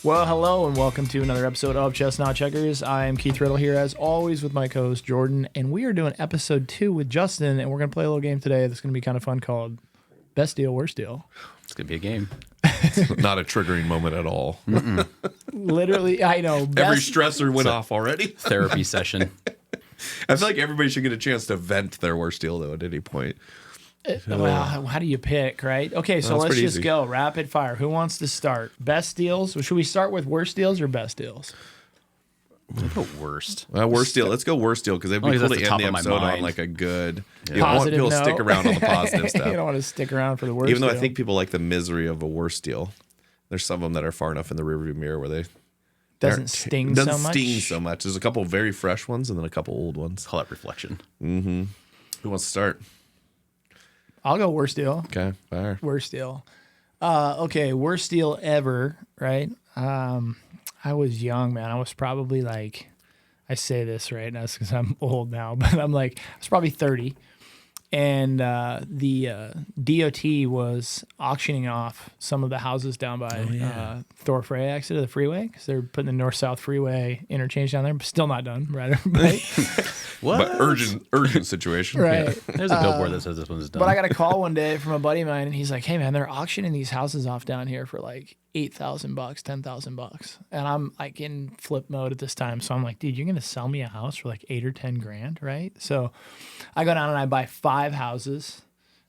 Well, hello and welcome to another episode of Chestnut Checkers. I am Keith Riddle here, as always, with my co-host Jordan, and we are doing episode 2 with Justin, and we're going to play a little game today that's going to be kind of fun called Best Deal, Worst Deal. It's going to be a game. It's not a triggering moment at all. Literally, I know. Every stressor went off already. Therapy session. I feel like everybody should get a chance to vent their worst deal, though, at any point. Well, how do you pick, right? Okay, so let's just go rapid fire. Who wants to start? Best deals? Should we start with worst deals or best deals? What about worst? Worst deal. Let's go worst deal because it'd be cool to end the episode on like a good. You don't want people to stick around on the positive stuff. You don't want to stick around for the worst. Even though deal. I think people like the misery of a worst deal. There's some of them that are far enough in the rearview mirror where they doesn't sting so much. There's a couple of very fresh ones and then a couple old ones. Call it reflection. Mm-hmm. Who wants to start? I'll go worst deal. Okay, fire. Worst deal. Okay, worst deal ever, right? I was young, man. I was probably like, I say this right now because I'm old now, but I was probably 30. And the DOT was auctioning off some of the houses down by Thor Freya exit of the freeway because they're putting the north-south freeway interchange down there, but still not done, right? What? But urgent situation. Right. Yeah. There's a billboard that says this one's done. But I got a call one day from a buddy of mine, and he's like, hey, man, they're auctioning these houses off down here for like $8,000, $10,000. And I'm like in flip mode at this time. So I'm like, dude, you're going to sell me a house for like 8 or 10 grand, right? So I go down and I buy 5 houses.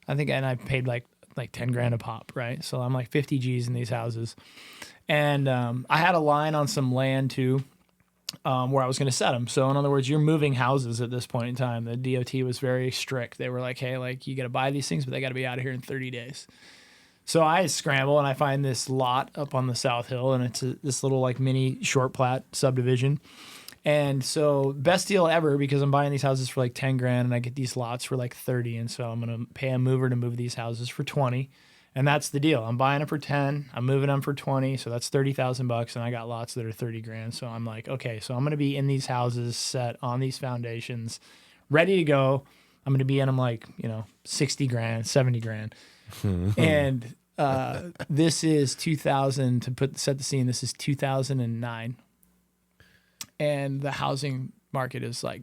I think, and I paid like 10 grand a pop, right? So I'm like 50 G's in these houses. And I had a line on some land too. Where I was going to set them. So in other words, you're moving houses at this point in time. The DOT was very strict. They were like, hey, like you got to buy these things, but they got to be out of here in 30 days. So I scramble and I find this lot up on the South Hill, and it's this little like mini short plat subdivision. And so best deal ever because I'm buying these houses for like 10 grand and I get these lots for like 30. And so I'm going to pay a mover to move these houses for 20. And that's the deal. I'm buying them for 10. I'm moving them for 20. So that's $30,000. And I got lots that are 30 grand. So I'm like, okay, so I'm going to be in these houses set on these foundations, ready to go. I'm going to be in them like, 60 grand, 70 grand. And this is 2000 to set the scene. This is 2009. And the housing market is like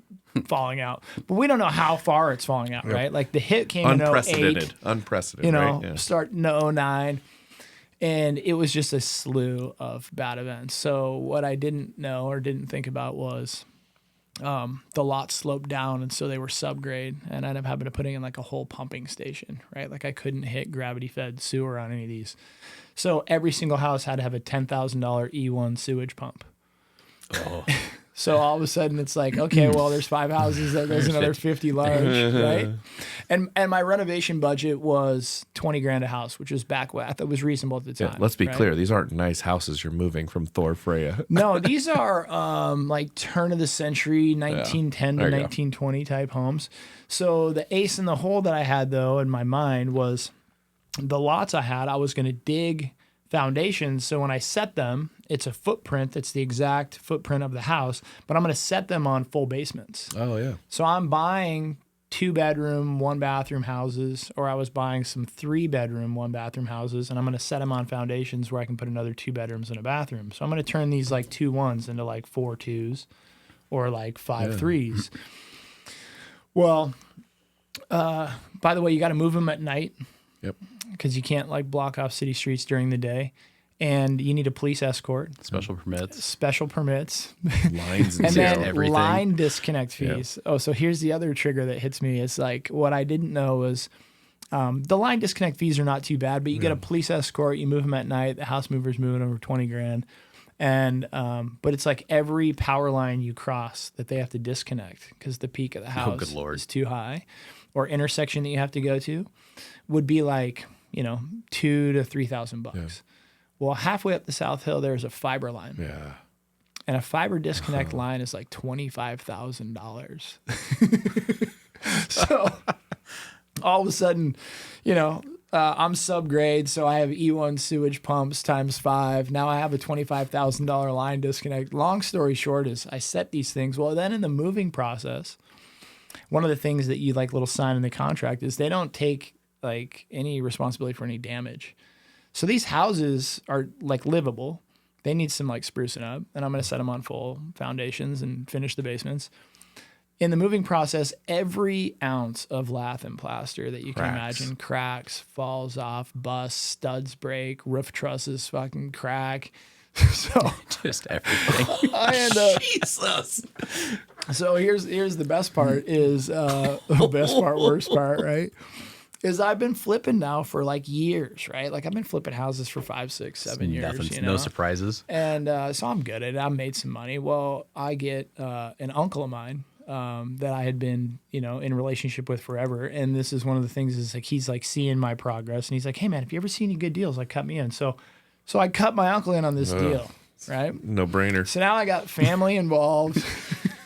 falling out, but we don't know how far it's falling out, right? Like the hit came in 08, unprecedented, right? Yeah. Start in 09, and it was just a slew of bad events. So what I didn't know or didn't think about was the lot sloped down, and so they were subgrade, and I ended up having to put in like a whole pumping station, right? Like I couldn't hit gravity-fed sewer on any of these. So every single house had to have a $10,000 E1 sewage pump. Oh. So all of a sudden it's like, okay, well, there's 5 houses. There goes another 50 large, right? And my renovation budget was 20 grand a house, which was back when I thought was reasonable at the time. Yeah, let's be clear. These aren't nice houses you're moving from Thor Freya. No, these are like turn of the century, 1910 to 1920 type homes. So the ace in the hole that I had, though, in my mind was the lots I had, I was going to dig foundations. So when I set them, it's a footprint that's the exact footprint of the house, but I'm going to set them on full basements. Oh, yeah. So I'm buying 2-bedroom, 1-bathroom houses, or I was buying some 3-bedroom, 1-bathroom houses, and I'm going to set them on foundations where I can put another 2 bedrooms and a bathroom. So I'm going to turn these like 2 1s into like 4 2s or like 5 3s. Well, by the way, you got to move them at night. Yep. Because you can't like block off city streets during the day, and you need a police escort, special permits, lines, and then everything. Line disconnect fees. Yeah. Oh, so here's the other trigger that hits me. It's like what I didn't know was the line disconnect fees are not too bad, but you get a police escort, you move them at night. The house mover's moving over 20 grand, and but it's like every power line you cross that they have to disconnect because the peak of the house is too high, or intersection that you have to go to would be like $2,000 to $3,000. Yeah. Well, halfway up the South Hill, there's a fiber line. Yeah. And a fiber disconnect line is like $25,000. So all of a sudden, I'm subgrade, so I have E1 sewage pumps times 5. Now I have a $25,000 line disconnect. Long story short is I set these things. Well, then in the moving process, one of the things that you like little sign in the contract is they don't take like any responsibility for any damage. So these houses are like livable. They need some like sprucing up, and I'm going to set them on full foundations and finish the basements. In the moving process, every ounce of lath and plaster that you can imagine cracks, falls off, busts, studs break, roof trusses fucking crack. So just everything. I end up. Jesus. So here's the best part is worst part, right? Is I've been flipping now for like years, right? Like I've been flipping houses for 5, 6, 7 years. No surprises. And so I'm good at it. I made some money. Well, I get an uncle of mine that I had been, in relationship with forever. And this is one of the things is like he's like seeing my progress, and he's like, "Hey man, if you ever see any good deals, like cut me in." So I cut my uncle in on this deal, right? No brainer. So now I got family involved.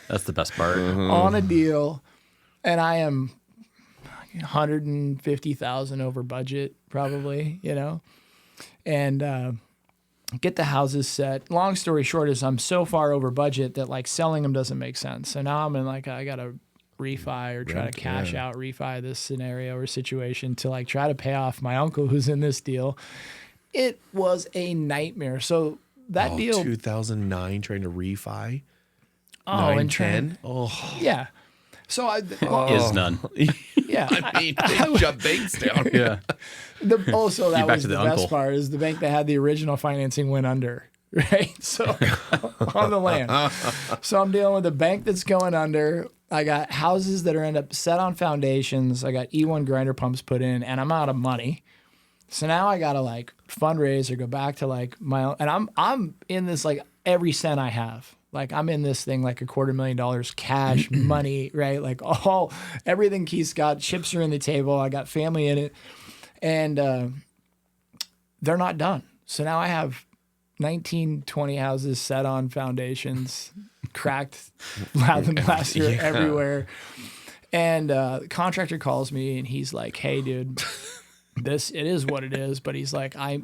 That's the best part. On a deal, and I am 150,000 over budget, probably, and get the houses set. Long story short is I'm so far over budget that like selling them doesn't make sense. So now I'm in like I gotta refi or try to cash out refi this scenario or situation to like try to pay off my uncle who's in this deal. It was a nightmare. So that deal 2009 trying to refi. And 10. Oh yeah. So is none. Yeah, I mean, they shut banks down. Yeah. Also, that was the best uncle. part is the bank that had the original financing went under, right? So on the land. So I'm dealing with a bank that's going under. I got houses that are end up set on foundations. I got E1 grinder pumps put in, and I'm out of money. So now I gotta like fundraise or go back to like my own, and I'm in this like every cent I have. Like I'm in this thing like $250,000 cash money, right? Like everything Keith's got, chips are in the table. I got family in it, and they're not done. So now I have 19, 20 houses set on foundations, cracked lath and plaster everywhere. And the contractor calls me and he's like, "Hey, dude, it is what it is." But he's like, I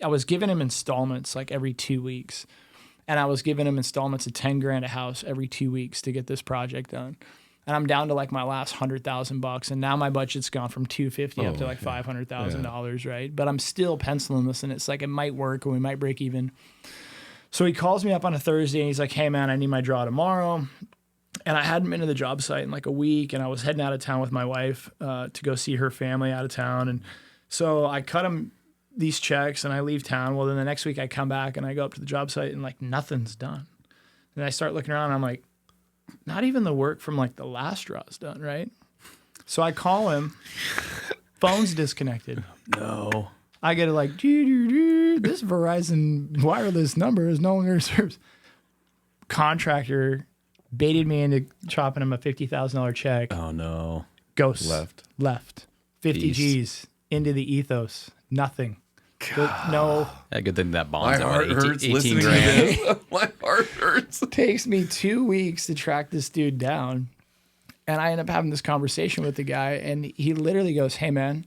was giving him installments like every 2 weeks. And I was giving him installments of $10,000 a house every 2 weeks to get this project done. And I'm down to like my last $100,000, and now my budget's gone from $250,000 up to like $500,000, right? But I'm still penciling this, and it's like it might work, and we might break even. So he calls me up on a Thursday, and he's like, "Hey man, I need my draw tomorrow." And I hadn't been to the job site in like a week, and I was heading out of town with my wife to go see her family out of town, and so I cut him these checks and I leave town. Well, then the next week I come back and I go up to the job site and like nothing's done. And I start looking around and I'm like, not even the work from like the last draw is done, right? So I call him, phone's disconnected. No. I get it like, this Verizon wireless number is no longer serves. Contractor baited me into chopping him a $50,000 check. Oh no. Ghost. Left. 50 Beast. G's into the ethos. Nothing. No. Yeah, good thing that bond's My heart hurts 18 listening grand. to this. My heart hurts. Takes me 2 weeks to track this dude down. And I end up having this conversation with the guy, and he literally goes, "Hey man,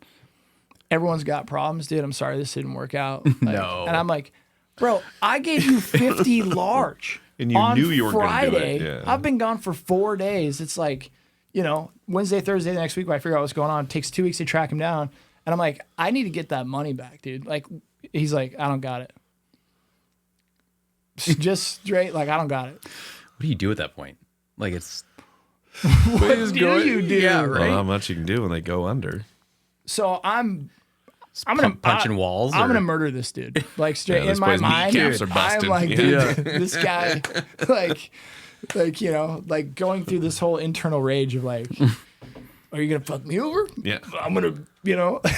everyone's got problems, dude. I'm sorry this didn't work out." Like, No. And I'm like, "Bro, I gave you 50 large And you on knew you were going to do Friday. it. Yeah. I've been gone for 4 days. It's like, Wednesday, Thursday next week when I figure out what's going on. It takes 2 weeks to track him down. And I'm like, I need to get that money back, dude. Like, he's like, I don't got it. Just straight, like, I don't got it. What do you do at that point? Like it's What do you do? Yeah, right. Well, not much you can do when they go under. So I'm gonna punching walls. I'm or- gonna murder this dude. Like straight Yeah, in this my boy's mind, kneecaps are I'm busted. like, Yeah. dude, this guy, like going through this whole internal rage of like, are you gonna fuck me over? Yeah. I'm gonna,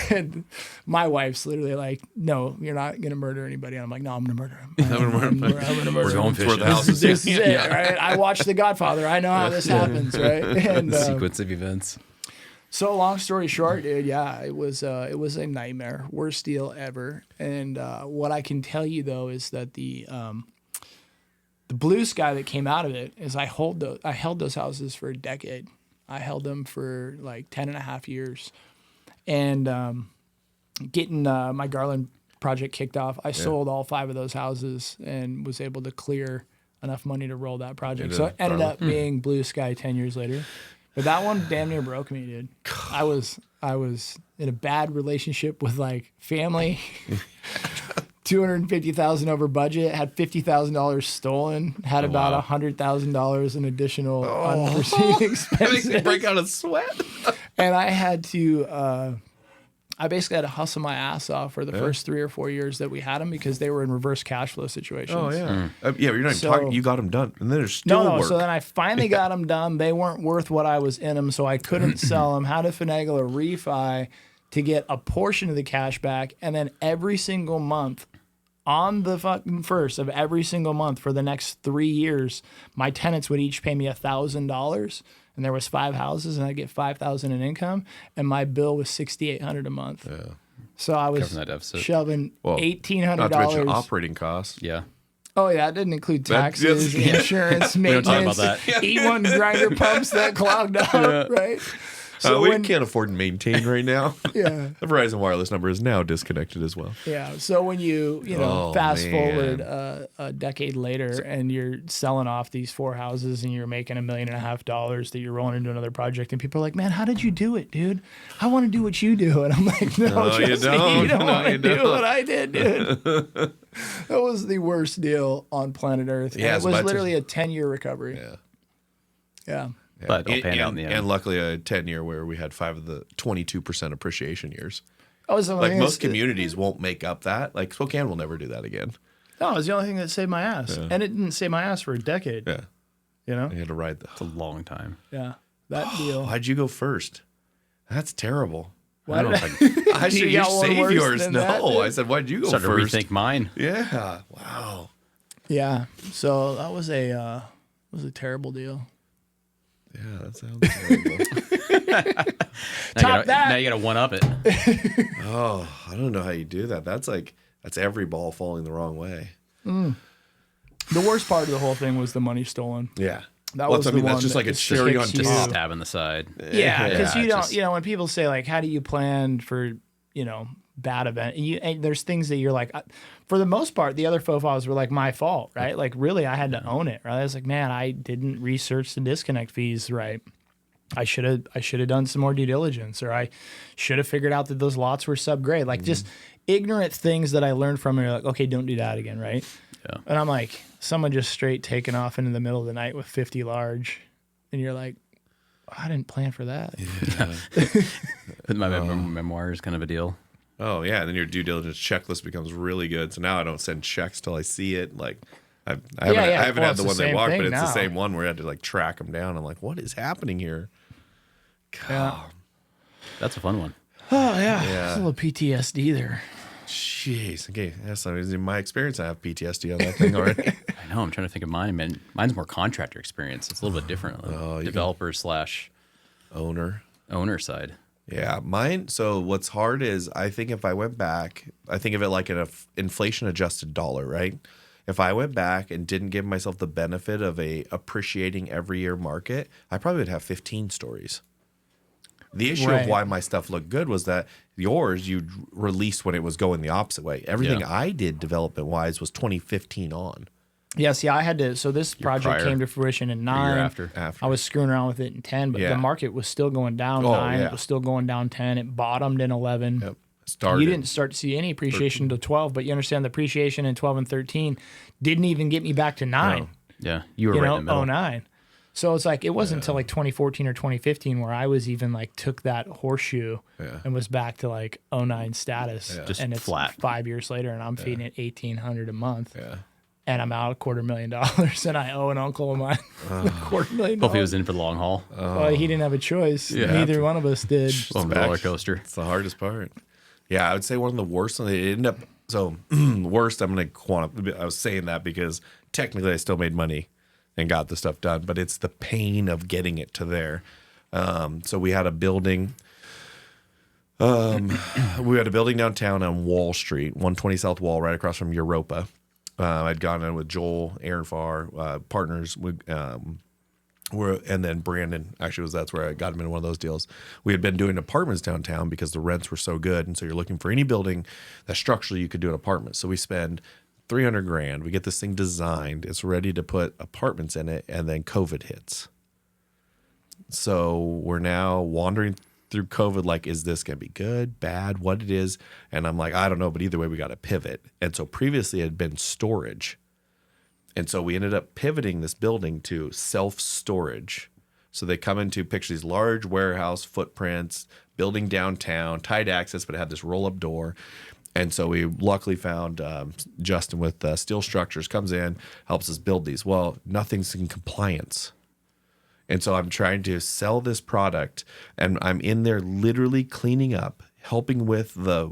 and my wife's literally like, "No, you're not gonna murder anybody." And I'm like, "No, I'm gonna murder him. I'm gonna murder We're him. going That's where fishing. the house is. This is it, right? I watched The Godfather. I know how this happens, right?" And Sequence of events. so, long story short, dude, yeah, it was a nightmare, worst deal ever. And what I can tell you though is that the blue sky that came out of it is I held those houses for a decade. I held them for like 10 and a half years. And getting my Garland project kicked off, I sold all 5 of those houses and was able to clear enough money to roll that project. So it ended up being blue sky 10 years later. But that one damn near broke me, dude. I was in a bad relationship with like family. $250,000 over budget, had $50,000 stolen, had about $100,000 in additional unforeseen expenses. Makes me break out a sweat. And I had to, I basically had to hustle my ass off for the first 3 or 4 years that we had them because they were in reverse cash flow situations. Oh, yeah. Yeah, you're not even talking. You got them done. And then there's still work. So then I finally got them done. They weren't worth what I was in them, so I couldn't sell them. Had to finagle a refi to get a portion of the cash back. And then every single month, on the fucking first of every single month for the next 3 years, my tenants would each pay me $1,000. And there was 5 houses, and I get $5,000 in income, and my bill was $6,800 a month. Yeah. So I was shoving $1,800. Not to mention operating costs. Yeah. Oh yeah, it didn't include taxes, insurance, maintenance. We don't talk about that. E1 grinder pumps that clogged up, right? So we can't afford to maintain right now. Yeah. The Verizon wireless number is now disconnected as well. Yeah. So when you fast forward a decade later and you're selling off these 4 houses and you're making $1.5 million that you're rolling into another project, and people are like, "Man, how did you do it, dude? I want to do what you do." And I'm like, "No, you don't. You don't want to do what I did, dude." That was the worst deal on planet Earth. Yeah, it was literally a 10-year recovery. Yeah. Yeah. Yeah. But it'll pan out in the end. And luckily a 10-year where we had 5 of the 22% appreciation years. So like most communities won't make up that. Like Spokane will never do that again. No, it was the only thing that saved my ass. Yeah. And it didn't save my ass for a decade. Yeah. You know? You had to ride It's a long time. Yeah. That deal. Why'd you go first? That's terrible. Why did I should you save yours. No. I said, why'd you go Started first? To rethink mine. Yeah. Wow. Yeah. So that was a terrible deal. Yeah, that sounds terrible. Now you got to one-up it. Oh, I don't know how you do that. That's every ball falling the wrong way. The worst part of the whole thing was the money stolen. Yeah. That's just like a cherry on top. Stab in the side. Yeah, because you don't, when people say like, how do you plan for, bad event? And there's things that you're like, for the most part, the other faux pas were like my fault, right? Like really, I had to own it, right? I was like, man, I didn't research the disconnect fees right. I should have done some more due diligence, or I should have figured out that those lots were subgrade. Like just ignorant things that I learned from. And you're like, okay, don't do that again, right? Yeah. And I'm like, someone just straight taking off into the middle of the night with 50 large, and you're like, I didn't plan for that. Yeah. My memoir is kind of a deal. Oh yeah, and then your due diligence checklist becomes really good. So now I don't send checks till I see it. Like I haven't had the one they walked, but it's the same one where I had to like track them down. I'm like, what is happening here? God. Yeah. That's a fun one. Oh yeah. It's a little PTSD there. Jeez. Okay. Yes, in my experience, I have PTSD on that thing already. I know. I'm trying to think of mine. Man, mine's more contractor experience. It's a little bit different. Developer / owner side. Yeah, mine. So what's hard is I think if I went back, I think of it like an inflation adjusted dollar, right? If I went back and didn't give myself the benefit of a appreciating every year market, I probably would have 15 stories. The issue of why my stuff looked good was that yours you released when it was going the opposite way. Everything I did development wise was 2015 on. Yes, I had to. So this project came to fruition in 9. After. I was screwing around with it in 10, but the market was still going down 9. It was still going down 10. It bottomed in 11. Yep. You didn't start to see any appreciation until 12, but you understand the appreciation in 12 and 13 didn't even get me back to 9. No. Yeah, you were right in the middle. 09. So it's like it wasn't until like 2014 or 2015 where I was even like took that horseshoe and was back to like 09 status. Just and it's flat. 5 years later, and I'm feeding it $1,800 a month. Yeah. And I'm out $250,000, and I owe an uncle of mine $250,000. Hope he was in for the long haul. Well, he didn't have a choice. Neither one of us did. Roller coaster. It's the hardest part. Yeah, I would say one of the worst. It ended up worst. I'm going to quantify. I was saying that because technically I still made money and got the stuff done, but it's the pain of getting it to there. So we had a building. We had a building downtown on Wall Street, 120 South Wall, right across from Europa. I'd gone in with Joel, Aaron Farr, partners, and then Brandon. Actually, that's where I got him in one of those deals. We had been doing apartments downtown because the rents were so good, and so you're looking for any building that structurally you could do an apartment. So we spend $300,000. We get this thing designed. It's ready to put apartments in it, and then COVID hits. So we're now wandering through COVID, like, is this going to be good, bad, what it is? And I'm like, I don't know, but either way, we got to pivot. And so previously it had been storage. And so we ended up pivoting this building to self-storage. So they come into picture these large warehouse footprints, building downtown, tight access, but it had this roll-up door. And so we luckily found Justin with Steel Structures, comes in, helps us build these. Well, nothing's in compliance. And so I'm trying to sell this product, and I'm in there literally cleaning up, helping with the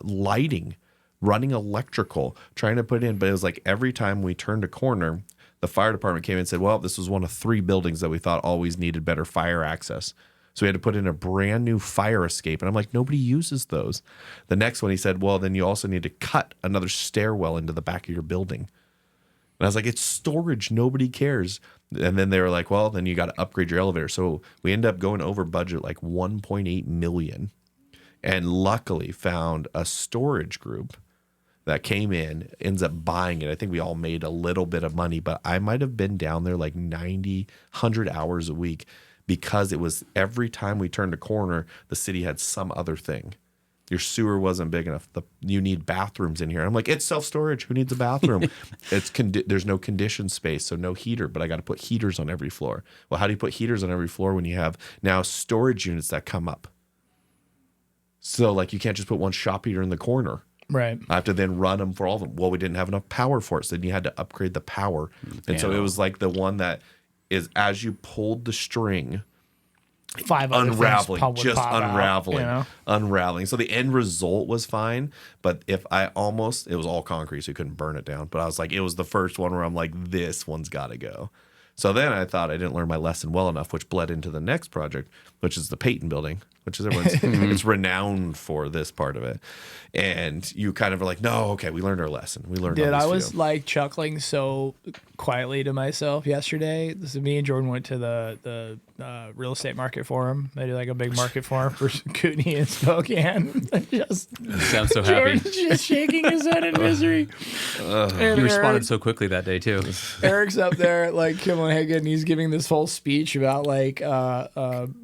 lighting, running electrical, trying to put in. But it was like every time we turned a corner, the fire department came in and said, well, this was one of 3 buildings that we thought always needed better fire access. So we had to put in a brand new fire escape. And I'm like, nobody uses those. The next one, he said, well, then you also need to cut another stairwell into the back of your building. And I was like, it's storage. Nobody cares. And then they were like, well, then you got to upgrade your elevator. So we ended up going over budget like $1.8 million. And luckily found a storage group that came in, ends up buying it. I think we all made a little bit of money, but I might have been down there like 90, 100 hours a week because it was every time we turned a corner, the city had some other thing. Your sewer wasn't big enough. You need bathrooms in here. I'm like, it's self-storage. Who needs a bathroom? There's no conditioned space, so no heater, but I got to put heaters on every floor. Well, how do you put heaters on every floor when you have now storage units that come up? So like you can't just put one shop heater in the corner. Right. I have to then run them for all of them. Well, we didn't have enough power for it, so then you had to upgrade the power. And so it was like the one that is as you pulled the string, 5 other unraveling, things just unraveling, out, unraveling. So the end result was fine, but it was all concrete, so you couldn't burn it down. But I was like, it was the first one where I'm like, this one's got to go. So then I thought I didn't learn my lesson well enough, which bled into the next project, which is the Peyton building, which is it's renowned for this part of it. And you kind of are like, no, okay, we learned our lesson. We learned. Dude, I was like chuckling so quietly to myself yesterday. This is me and Jordan went to the real estate market forum. They do like a big market forum for Kootenai and Spokane. Sounds so happy. Jordan's just shaking his head in misery. You responded so quickly that day too. Eric's up there like killing Hagen, and he's giving this whole speech about like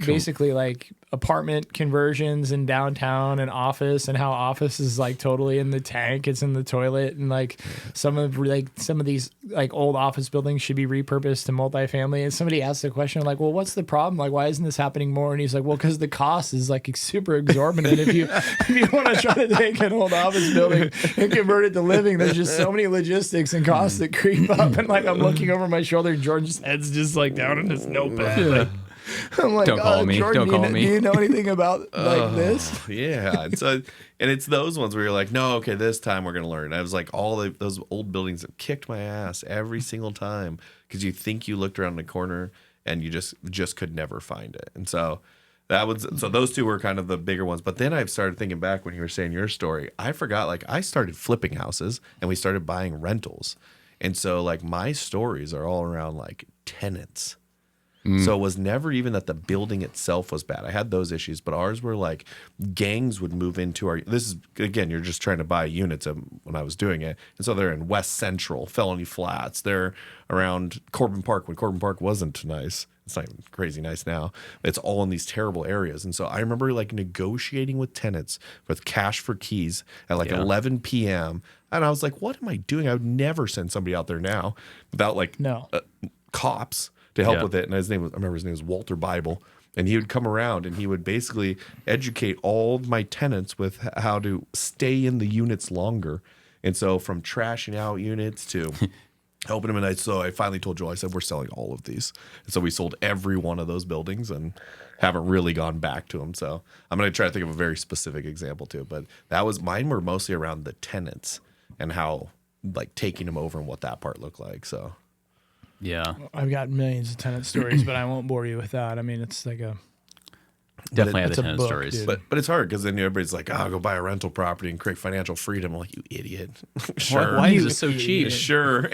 basically like apartment conversions in downtown and office, and how office is like totally in the tank. It's in the toilet, and like some of these like old office buildings should be repurposed to multifamily. And somebody asked the question like, well, what's the problem? Like, why isn't this happening more? And he's like, well, because the cost is like super exorbitant. if you want to try to take an old office building and convert it to living, there's just so many logistics and costs that creep up. And like I'm looking over my shoulder, and George's head's just like down in his notepad. Like, I'm like, don't call me. Jordan, Don't call me. Do you know anything about like this? Yeah. And it's those ones where you're like, no, okay, this time we're going to learn. I was like, those old buildings that kicked my ass every single time because you think you looked around the corner and you just could never find it. And so those two were kind of the bigger ones. But then I started thinking back when you were saying your story, I forgot, like I started flipping houses and we started buying rentals. And so like my stories are all around like tenants. So it was never even that the building itself was bad. I had those issues, but ours were like gangs would move into our. This is again, you're just trying to buy units when I was doing it, and so they're in West Central, Felony Flats. They're around Corbin Park when Corbin Park wasn't nice. It's not even crazy nice now. It's all in these terrible areas, and so I remember like negotiating with tenants with cash for keys at like 11 p.m. And I was like, "What am I doing? I would never send somebody out there now without like cops." To help with it. And I remember his name was Walter Bible. And he would come around and he would basically educate all of my tenants with how to stay in the units longer. And so from trashing out units to helping them. And so I finally told Joel, I said, we're selling all of these. And so we sold every one of those buildings and haven't really gone back to them. So I'm going to try to think of a very specific example too. But mine were mostly around the tenants and how like taking them over and what that part looked like. So. Yeah, I've got millions of tenant stories, but I won't bore you with that. I mean, it's like definitely have the tenant book, stories. dude. But it's hard because then everybody's like, go buy a rental property and create financial freedom. I'm like, you idiot. Sure. Why is it so cheap? Sure.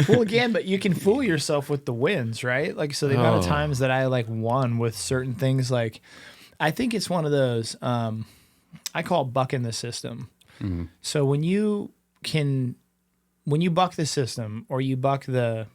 Well, again, but you can fool yourself with the wins, right? Like, so the amount of times that I like won with certain things, like, I think it's one of those, I call it bucking the system. Mm-hmm. So when you buck the system or you buck the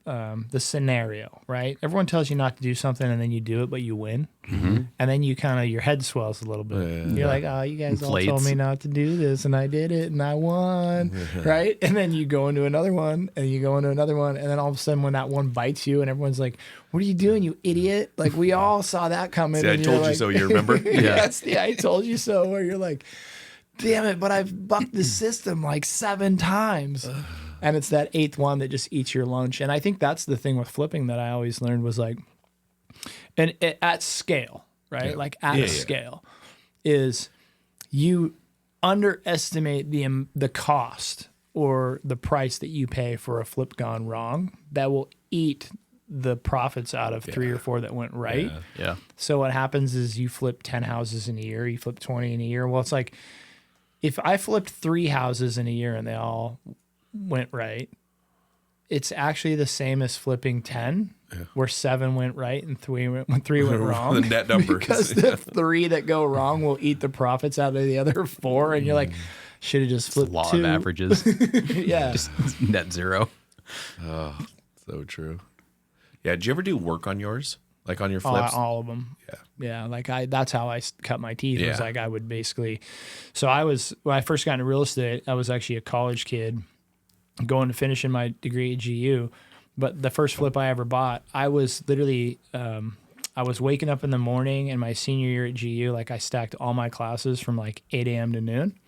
the scenario, right? Everyone tells you not to do something and then you do it, but you win. Mm-hmm. And then you kind of, your head swells a little bit. You're like, oh, you guys all told me not to do this and I did it and I won, right? And then you go into another one and you go into another one. And then all of a sudden when that one bites you and everyone's like, what are you doing, you idiot? Like we all saw that coming. See, I told you so, you remember? Yes, yeah, I told you so. Where you're like, damn it, but I've bucked the system like 7 times. And it's that 8th one that just eats your lunch. And I think that's the thing with flipping that I always learned was like, and at scale, right? Yeah. Like at scale is you underestimate the cost or the price that you pay for a flip gone wrong that will eat the profits out of 3 or 4 that went right. Yeah. So what happens is you flip 10 houses in a year, you flip 20 in a year. Well, it's like if I flipped 3 houses in a year and they all went right, it's actually the same as flipping 10 where 7 went right and 3 went wrong. The net numbers. Because the 3 that go wrong will eat the profits out of the other 4 and you're like, should have just flipped Law 2. of averages. Yeah. Just net zero. Oh, so true. Yeah, did you ever do work on yours? Like on your flips? All of them. Yeah. Yeah, like that's how I cut my teeth. Yeah. Was like I would basically, so when I first got into real estate, I was actually a college kid going to finishing my degree at GU. But the first flip I ever bought, I was literally, I was waking up in the morning in my senior year at GU, like I stacked all my classes from like 8 a.m. to noon.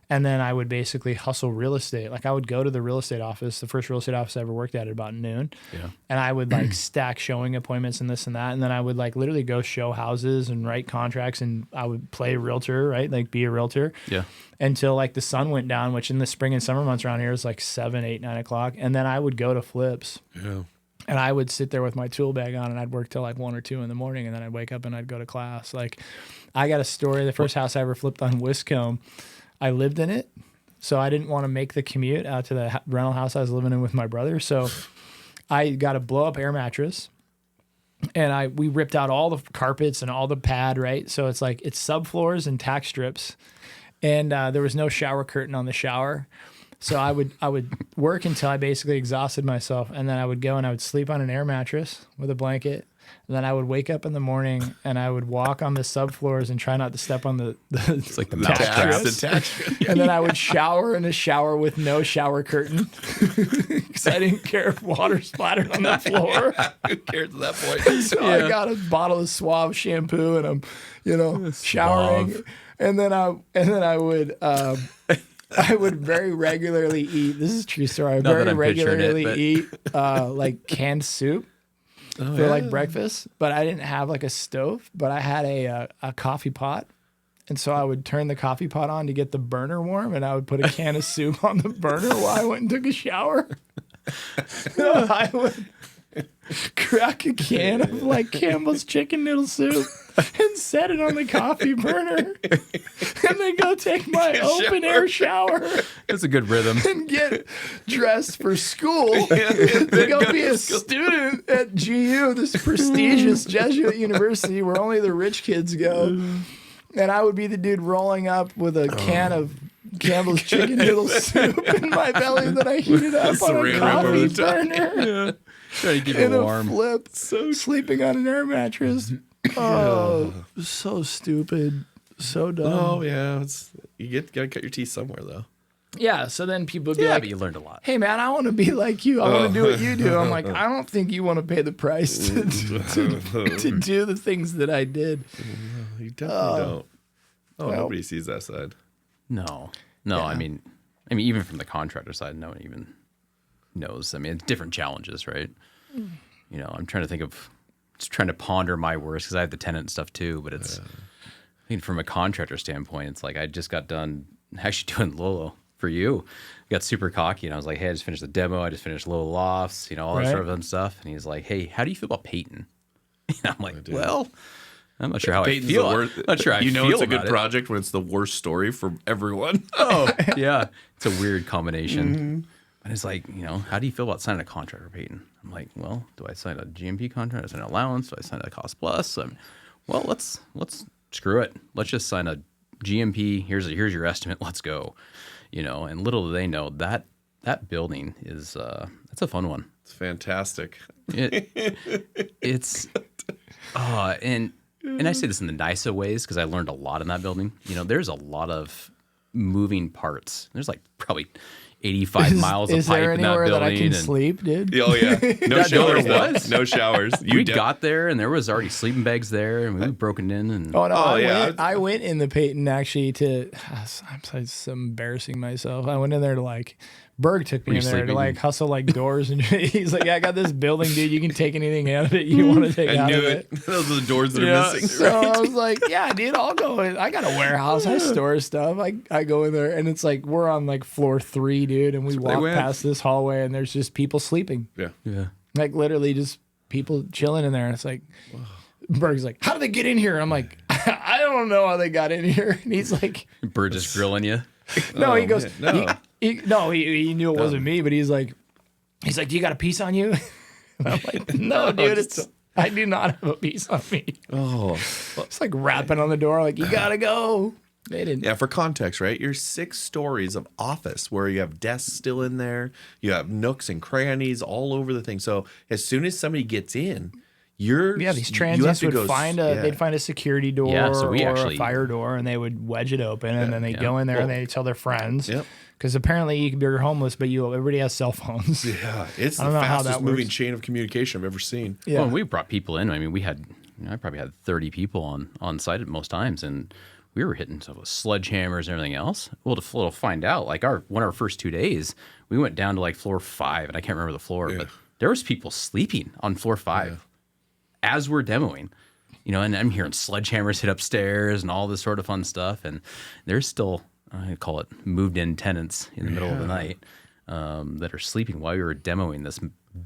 And then I would basically hustle real estate. Like I would go to the real estate office, the first real estate office I ever worked at about noon. Yeah. And I would like stack showing appointments and this and that. And then I would like literally go show houses and write contracts and I would play realtor, right? Like be a realtor. Yeah. Until like the sun went down, which in the spring and summer months around here is like 7, 8, 9 o'clock. And then I would go to flips. Yeah. And I would sit there with my tool bag on and I'd work till like 1 or 2 in the morning. And then I'd wake up and I'd go to class. Like I got a story. The first house I ever flipped on Wiscombe, I lived in it. So I didn't want to make the commute out to the rental house I was living in with my brother. So I got a blow up air mattress and we ripped out all the carpets and all the pad, right? So it's like it's subfloors and tack strips. And there was no shower curtain on the shower. So I would work until I basically exhausted myself. And then I would go and I would sleep on an air mattress with a blanket. And then I would wake up in the morning and I would walk on the subfloors and try not to step on the It's like the tack mousetrap. strips. And then I would shower in a shower with no shower curtain because I didn't care if water splattered on the floor. Who cares at that point? So I got a bottle of Suave shampoo and I'm, showering. And then I would I would very regularly eat. This is a true story. I very regularly eat like canned soup. For like breakfast, but I didn't have like a stove, but I had a coffee pot. And so I would turn the coffee pot on to get the burner warm and I would put a can of soup on the burner while I went and took a shower. I would crack a can of like Campbell's chicken noodle soup and set it on the coffee burner and then go take my open air shower. It's a good rhythm. And get dressed for school to go be a student at GU, this prestigious Jesuit university where only the rich kids go. And I would be the dude rolling up with a can of Campbell's chicken noodle soup in my belly that I heated up on a coffee burner. Trying to keep In it a warm. flip, sleeping on an air mattress. Oh, so stupid. So dumb. Oh, yeah. Gotta cut your teeth somewhere, though. Yeah, so then people would be like, but you learned a lot. hey, man, I want to be like you. I want to do what you do. I'm like, I don't think you want to pay the price to do the things that I did. You definitely don't. Oh, well, nobody sees that side. No. Yeah. I mean, even from the contractor side, no one even knows. I mean, it's different challenges, right? I'm trying to think of, just trying to ponder my worst because I have the tenant stuff too. But it's, I think from a contractor standpoint, it's like I just got done actually doing Lolo for you. I got super cocky and I was like, hey, I just finished the demo. I just finished Lolo Lofts, all that sort of fun stuff. And he's like, hey, how do you feel about Peyton? And I'm like, well, I'm not sure how Peyton's I feel. the worst. I'm not sure I feel it's a about good it. project when it's the worst story for everyone. Oh, yeah. It's a weird combination. And it's like, how do you feel about signing a contract for Peyton? I'm like, well, do I sign a GMP contract? Do I sign an allowance? Do I sign a cost plus? Well, let's screw it. Let's just sign a GMP. Here's your estimate. Let's go. And little do they know that building is that's a fun one. It's fantastic. It's and I say this in the nicer ways because I learned a lot in that building. You know, there's a lot of moving parts. There's like probably 85 miles of pipe in that building. Is there anywhere that I can sleep, dude? Oh yeah, no showers. There was. No showers. We got there and there was already sleeping bags there, and we were broken in. And Oh no! I went in the Peyton actually to. I'm so embarrassing myself. I went in there to like. Berg took me in there to like hustle like doors, and he's like, "Yeah, I got this building, dude. You can take anything out of it you want to take out of it." Those are the doors that are missing. So I was like, "Yeah, dude, I'll go in. I got a warehouse. I store stuff. I go in there, and it's like we're on like floor 3, dude, and we walk past this hallway, and there's just people sleeping. Yeah. Like literally just people chilling in there. And it's like, Berg's like, "How did they get in here?" And I'm like, "I don't know how they got in here." And he's like, Bird just grilling you. No, he goes, man, no. He knew it wasn't me, but he's like, do you got a piece on you? And I'm like, no, dude, I do not have a piece on me. Oh, it's like rapping on the door, like, you gotta go. They didn't. Yeah, for context, right? You're 6 stories of office where you have desks still in there, you have nooks and crannies all over the thing. So as soon as somebody gets in, these transients would they'd find a security door or a fire door, and they would wedge it open, and then they'd go in there and they'd tell their friends. Yep. Because apparently you can be homeless, but everybody has cell phones. Yeah, it's the fastest moving chain of communication I've ever seen. Yeah. Well, we brought people in. I mean, I probably had 30 people on site at most times, and we were hitting stuff with sledgehammers and everything else. Well, to find out, like one of our first 2 days, we went down to like floor 5, and I can't remember the floor, but there was people sleeping on floor 5 as we're demoing. You know, and I'm hearing sledgehammers hit upstairs and all this sort of fun stuff, and there's still, I call it moved-in tenants in the middle of the night that are sleeping while we were demoing this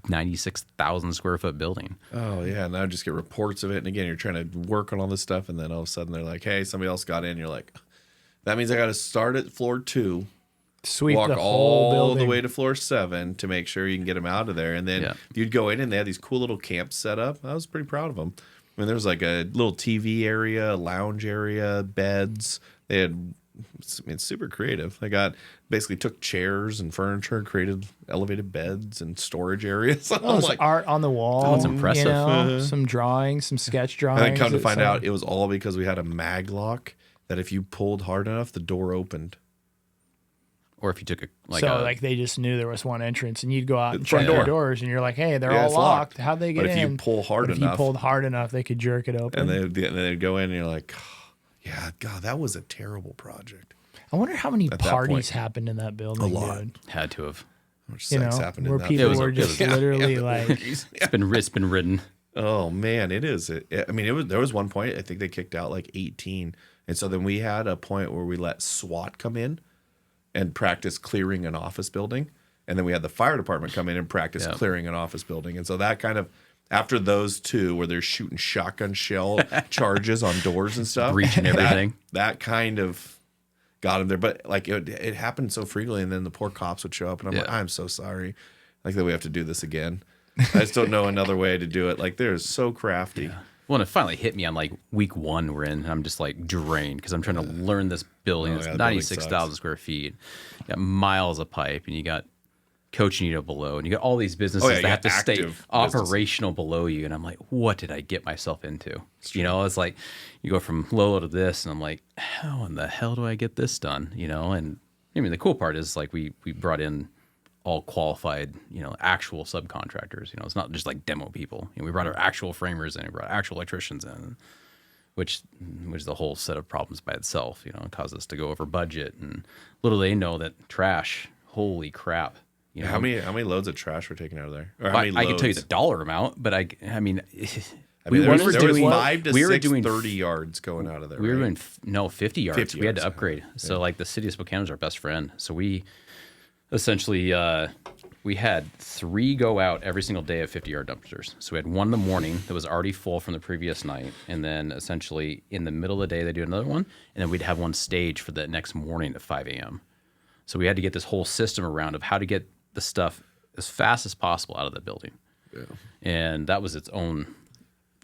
96,000 square foot building. Oh, yeah. And I just get reports of it. And again, you're trying to work on all this stuff. And then all of a sudden they're like, hey, somebody else got in. You're like, that means I got to start at floor 2, walk the whole all the way to floor 7 to make sure you can get them out of there. And then you'd go in and they had these cool little camps set up. I was pretty proud of them. I mean, there was like a little TV area, a lounge area, beds. They had, super creative. They basically took chairs and furniture and created elevated beds and storage areas. Like art on the wall. That's impressive. You know, some drawings, some sketch drawings. And then come to find out, it was all because we had a mag lock that if you pulled hard enough, the door opened. Or if you took they just knew there was one entrance, and you'd go out and check the doors, and you're like, hey, they're all locked. How'd they get in? But if you pull hard enough. If you pulled hard enough, they could jerk it open. And they'd go in, and you're like, yeah, God, that was a terrible project. I wonder how many parties happened in that building. A lot. Dude. Had to have. How much sex happened in that? Where people were just literally like... It's been ridden. Oh, man, it is. There was one point, I think they kicked out like 18. And so then we had a point where we let SWAT come in and practice clearing an office building. And then we had the fire department come in and practice clearing an office building. And so that kind of, after those two where they're shooting shotgun shell charges on doors and stuff. Breaching everything. That kind of got him there. But like it happened so frequently, and then the poor cops would show up and I'm like, I'm so sorry. Like that we have to do this again. I just don't know another way to do it. Like they're so crafty. Yeah. Well, and it finally hit me on like week 1 we're in, and I'm just like drained because I'm trying to learn this building. It's 96,000 square feet. You got miles of pipe, and you got coaching unit below, and you got all these businesses that have to stay operational below you. And I'm like, what did I get myself into? You know, it's like you go from low to this, and I'm like, how in the hell do I get this done? You know, and I mean, the cool part is like we brought in all qualified, you know, actual subcontractors. You know, it's not just like demo people. You know, we brought our actual framers in, we brought actual electricians in, which is a whole set of problems by itself. You know, it caused us to go over budget, and little they know that trash. Holy crap! You know, how many loads of trash were taken out of there? Or I can tell you the dollar amount, but I mean, there was 5 to 6 30 yards going out of there. We were doing 50 yards. 50 we had to yards. upgrade. So like the city of Spokane was our best friend. So we essentially we had 3 go out every single day of 50-yard dumpsters. So we had one in the morning that was already full from the previous night, and then essentially in the middle of the day they do another one, and then we'd have one stage for the next morning at 5 a.m. So we had to get this whole system around of how to get the stuff as fast as possible out of the building. Yeah. And that was its own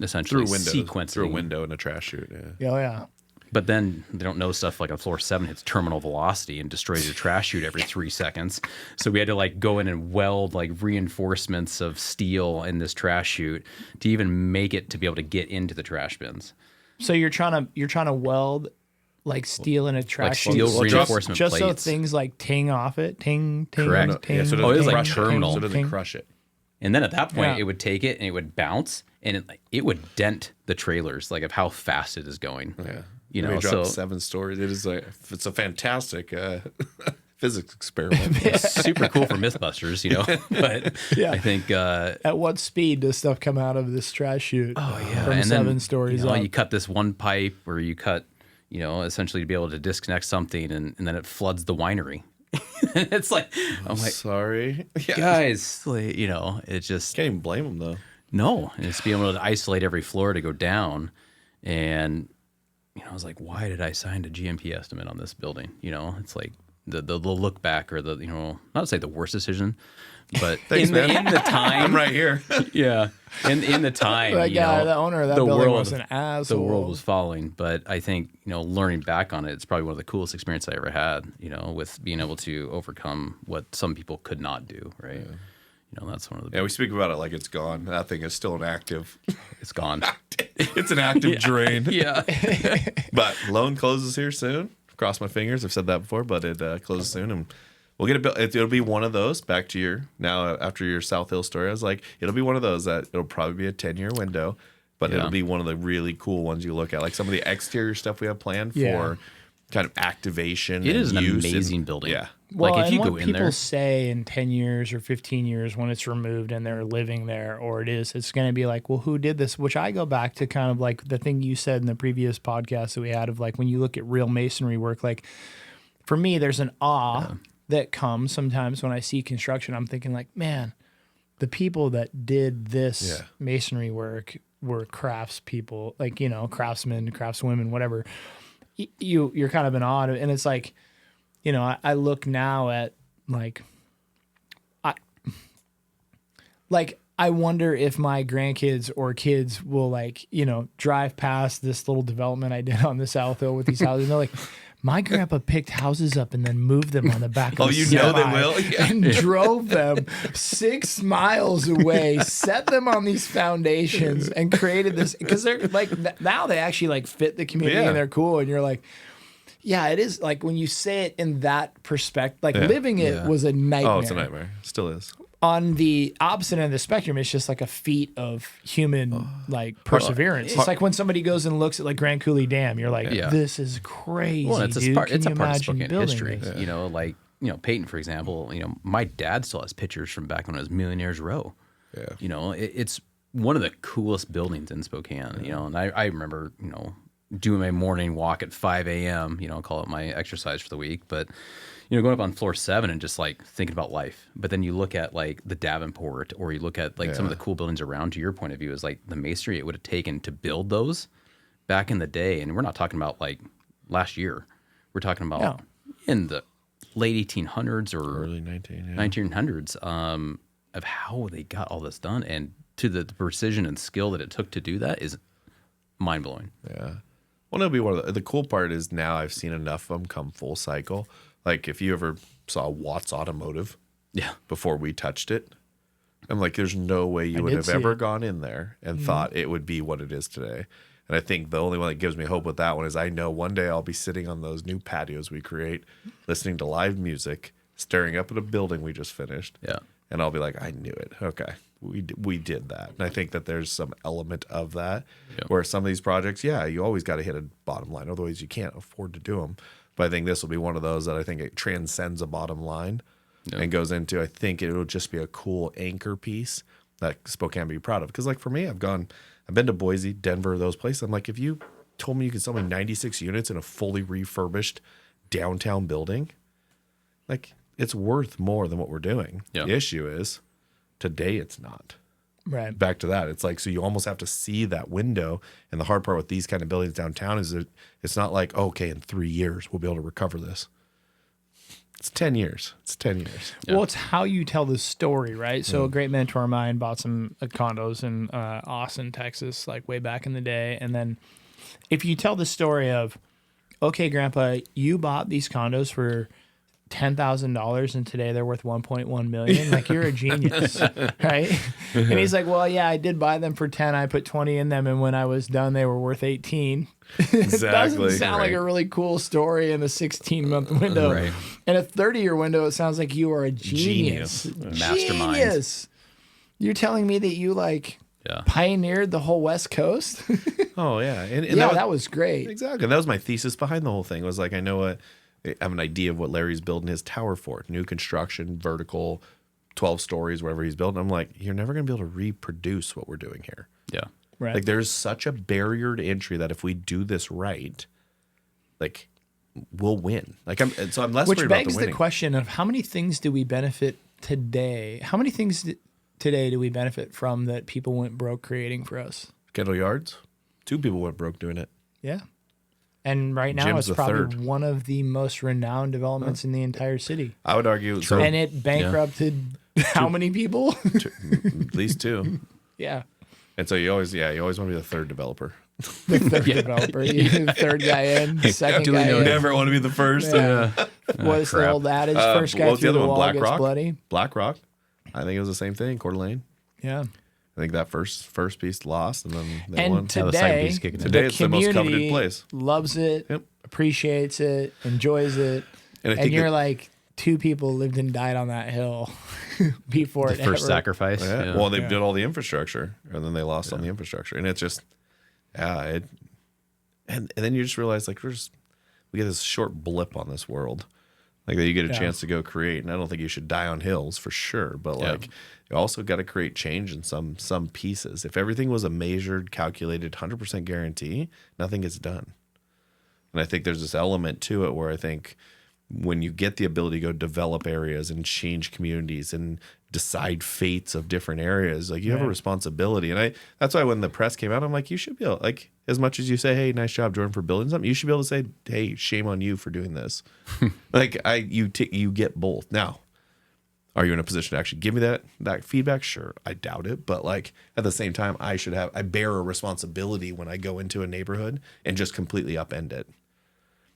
essentially sequence. Through a window in a trash chute. Yeah. Oh, yeah. But then they don't know stuff like on floor 7 hits terminal velocity and destroys your trash chute every 3 seconds. So we had to like go in and weld like reinforcements of steel in this trash chute to even make it to be able to get into the trash bins. So you're trying to weld like steel in a trash chute, steel reinforcement just so plates. things like ting off it, ting, Correct. ting. Yeah, so it Oh, it was doesn't like crush terminal. it. So it doesn't Ting. crush it. And then at that point, Yeah. it would take it and it would bounce and it would dent the trailers, like of how fast it is going. Yeah. You We know, dropped so 7 stories. It is it's a fantastic physics experiment. it's super cool for Mythbusters, you know. But Yeah. I think At what speed does stuff come out of this trash chute? oh yeah, from and 7 then, stories you know, up. you cut this one pipe, or you cut, you know, essentially to be able to disconnect something, and then it floods the winery. It's like I'm like, Sorry. Yeah. guys, like, you know, it just Can't even blame them though. no, and it's being able to isolate every floor to go down, and you know, I was like, why did I sign a GMP estimate on this building? You know, it's like the look back, or the, you know, not to say the worst decision, but Thanks, in man. the time, I'm right here. yeah, in the time, That you guy, know, the owner of that the building world- was an asshole. the world was falling. But I think, you know, looking back on it, it's probably one of the coolest experiences I ever had, you know, with being able to overcome what some people could not do, right? You know, that's one of the Yeah, we speak about it like it's gone. That thing is still an active. it's gone. It's an active drain. Yeah. But loan closes here soon. Cross my fingers. I've said that before, but it closes soon, and we'll get it. It'll be one of those. Back to your after your South Hill story, I was like, it'll be one of those that it'll probably be a 10-year window, but Yeah. it'll be one of the really cool ones you look at, like some of the exterior stuff we have planned Yeah. for kind of activation. It and is an use and- amazing building. Yeah. Well, like if and you what go in people there, say in 10 years or 15 years when it's removed and they're living there, or it's going to be like, well, who did this? Which I go back to kind of like the thing you said in the previous podcast that we had of like, when you look at real masonry work, like for me, there's an awe that comes sometimes when I see construction. I'm thinking like, man, the people that did this masonry work were craftspeople, like, you know, craftsmen, craftswomen, whatever. You're kind of in awe. And it's like, you know, I look now at I wonder if my grandkids or kids will like, you know, drive past this little development I did on the South Hill with these houses. And they're like, my grandpa picked houses up and then moved them on the back of Oh, a you know they semi will? Yeah. and drove them 6 miles away, set them on these foundations and created this, because they're like, now they actually like fit the community Yeah. and they're cool. And you're like, yeah, it is like when you say it in that perspective, like living it was a nightmare. Oh, it's a nightmare. Still is. On the opposite end of the spectrum, it's just like a feat of human like perseverance. It's like when somebody goes and looks at like Grand Coulee Dam, you're like, Yeah. this is crazy, well, it's dude. a part. Can It's you a part of imagine Spokane building history. this? You know, like, you know, Peyton, for example. You know, my dad still has pictures from back when it was Millionaires Row. Yeah. You know, it's one of the coolest buildings in Spokane. You know, and I remember, you know, doing my morning walk at 5 a.m., you know, call it my exercise for the week. But, you know, going up on floor 7 and just like thinking about life. But then you look at like the Davenport, or you look at like some of the cool buildings around, to your point of view, is like the masonry it would have taken to build those back in the day. And we're not talking about like last year. We're talking about in the late 1800s or Early 19. 1900s of how they got all this done. And to the precision and skill that it took to do that is mind-blowing. Yeah. Well, it'll be one of the cool part is now I've seen enough of them come full cycle. Like if you ever saw Watts Automotive Yeah. before we touched it, I'm like, there's no way you would did have see ever it. gone in there and thought it would be what it is today. And I think the only one that gives me hope with that one is I know one day I'll be sitting on those new patios we create, listening to live music, staring up at a building we just finished. Yeah. And I'll be like, I knew it. Okay. We did that. And I think that there's some element of that where some of these projects, you always got to hit a bottom line. Otherwise, you can't afford to do them. But I think this will be one of those that I think it transcends a bottom line and goes into, I think it'll just be a cool anchor piece that Spokane will be proud of. Because like for me, I've been to Boise, Denver, those places. I'm like, if you told me you could sell me 96 units in a fully refurbished downtown building, like it's worth more than what we're doing. Yeah. The issue is today it's not. Right. Back to that. It's like, so you almost have to see that window. And the hard part with these kind of buildings downtown is that it's not like, okay, in 3 years, we'll be able to recover this. It's 10 years. It's 10 years. Well, it's how you tell the story, right? So a great mentor of mine bought some condos in Austin, Texas, like way back in the day. And then if you tell the story of okay, Grandpa, you bought these condos for $10,000 and today they're worth 1.1 million. Like, you're a genius, right? And he's like, well, yeah, I did buy them for 10. I put 20 in them, and when I was done, they were worth 18. It doesn't sound like a really cool story in a 16-month window. Right. In a 30-year window, it sounds like you are a genius. Mastermind. Genius. You're telling me that you pioneered the whole West Coast? Oh yeah, and that was great. Exactly. That was my thesis behind the whole thing. Was like, I have an idea of what Larry's building his tower for. New construction, vertical, 12 stories, whatever he's building. I'm like, you're never going to be able to reproduce what we're doing here. Yeah. Right. Like, there's such a barrier to entry that if we do this right, like, we'll win. Like, I'm less Which worried about the begs winning. the question of how many things do we benefit today? How many things today do we benefit from that people went broke creating for us? Kendall Yards, 2 people went broke doing it. Yeah. And right now Jim's it's the probably third. one of the most renowned developments in the entire city. I would argue so. And it bankrupted how many people? At least 2. Yeah. And so you always want to be the third developer. The third developer. You're the third guy in, second Duly guy noted. in. Never want to be the first. Yeah. What's the crap. old adage? First guy What was through the other the one? wall Black gets Rock? bloody. Black Rock. I think it was the same thing. Coeur d'Alene. Yeah. I think that first piece lost, and then they And won. the second today, piece kicking in. Today the it's the most coveted community place. loves it, Yep. appreciates it, enjoys it. And I And think you're that- like, 2 people lived and died on that hill before The it first ever. sacrifice. Yeah. Yeah. Well, they did all the infrastructure, and then they lost on the infrastructure, and it's just, and then you just realize, like, we get this short blip on this world, like, that you get a chance to go create. And I don't think you should die on hills for sure, but like, you also got to create change in some pieces. If everything was a measured, calculated, 100% guarantee, nothing gets done. And I think there's this element to it where I think when you get the ability to go develop areas and change communities and decide fates of different areas, like, you have a responsibility. And that's why when the press came out, I'm like, you should be able, like, as much as you say, hey, nice job, Jordan, for building something, you should be able to say, hey, shame on you for doing this. Like, you get both. Now, are you in a position to actually give me that feedback? Sure. I doubt it. But like, at the same time, I bear a responsibility when I go into a neighborhood and just completely upend it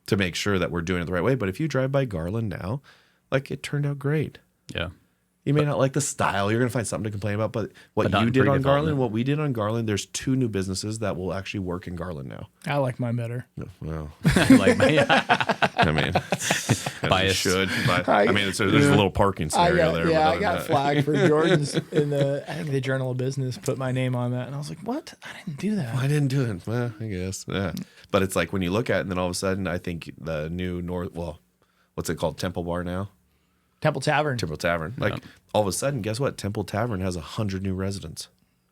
to make sure that we're doing it the right way. But if you drive by Garland now, like, it turned out great. Yeah. You may not like the style. You're going to find something to complain about. But what not you in did on pre-development. Garland, what we did on Garland, there's 2 new businesses that will actually work in Garland now. I like mine better. Well, Like, I mean, Biased. should. But, I mean, there's a little parking scenario there. I but got other flagged for Jordan's in I think the Journal of Business put my name on that. And I was like, what? I didn't do that. I didn't do it. Well, I guess. Yeah. But it's like when you look at it, and then all of a sudden, I think the new what's it called? Temple Bar now? Temple Tavern. Temple Tavern. Like, all of a sudden, guess what? Temple Tavern has 100 new residents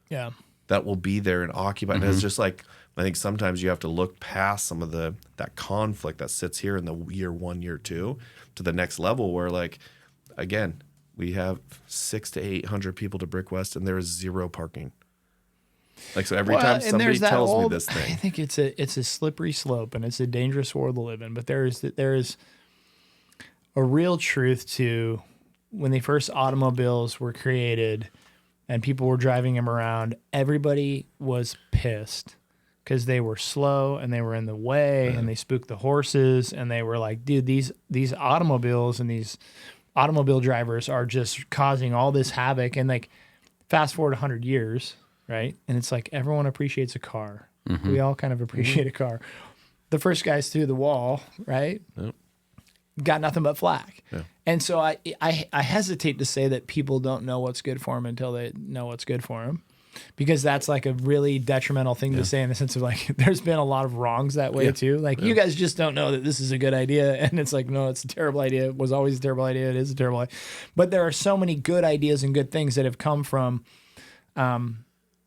Yeah. that will be there and occupy. And it's just like, I think sometimes you have to look past some of that conflict that sits here in the year 1, year 2 to the next level where, like, again, we have 600 to 800 people to Brick West and there is 0 parking. Like, so every time and somebody there's that tells me old- this I thing, think it's a slippery slope and it's a dangerous world to live in. But there is a real truth to when the first automobiles were created and people were driving them around, everybody was pissed because they were slow and they were in the way and they spooked the horses and they were like, dude, these automobiles and these automobile drivers are just causing all this havoc. And like, fast forward 100 years, right? And it's like everyone appreciates a car. We all kind of appreciate a car. The first guys through the wall, right? Yep. Got nothing but flack. Yeah. And so I hesitate to say that people don't know what's good for them until they know what's good for them, because that's like a really detrimental thing to say in the sense of like, there's been a lot of wrongs that way too. Like you guys just don't know that this is a good idea. And it's like, no, it's a terrible idea. It was always a terrible idea. It is a terrible idea. But there are so many good ideas and good things that have come from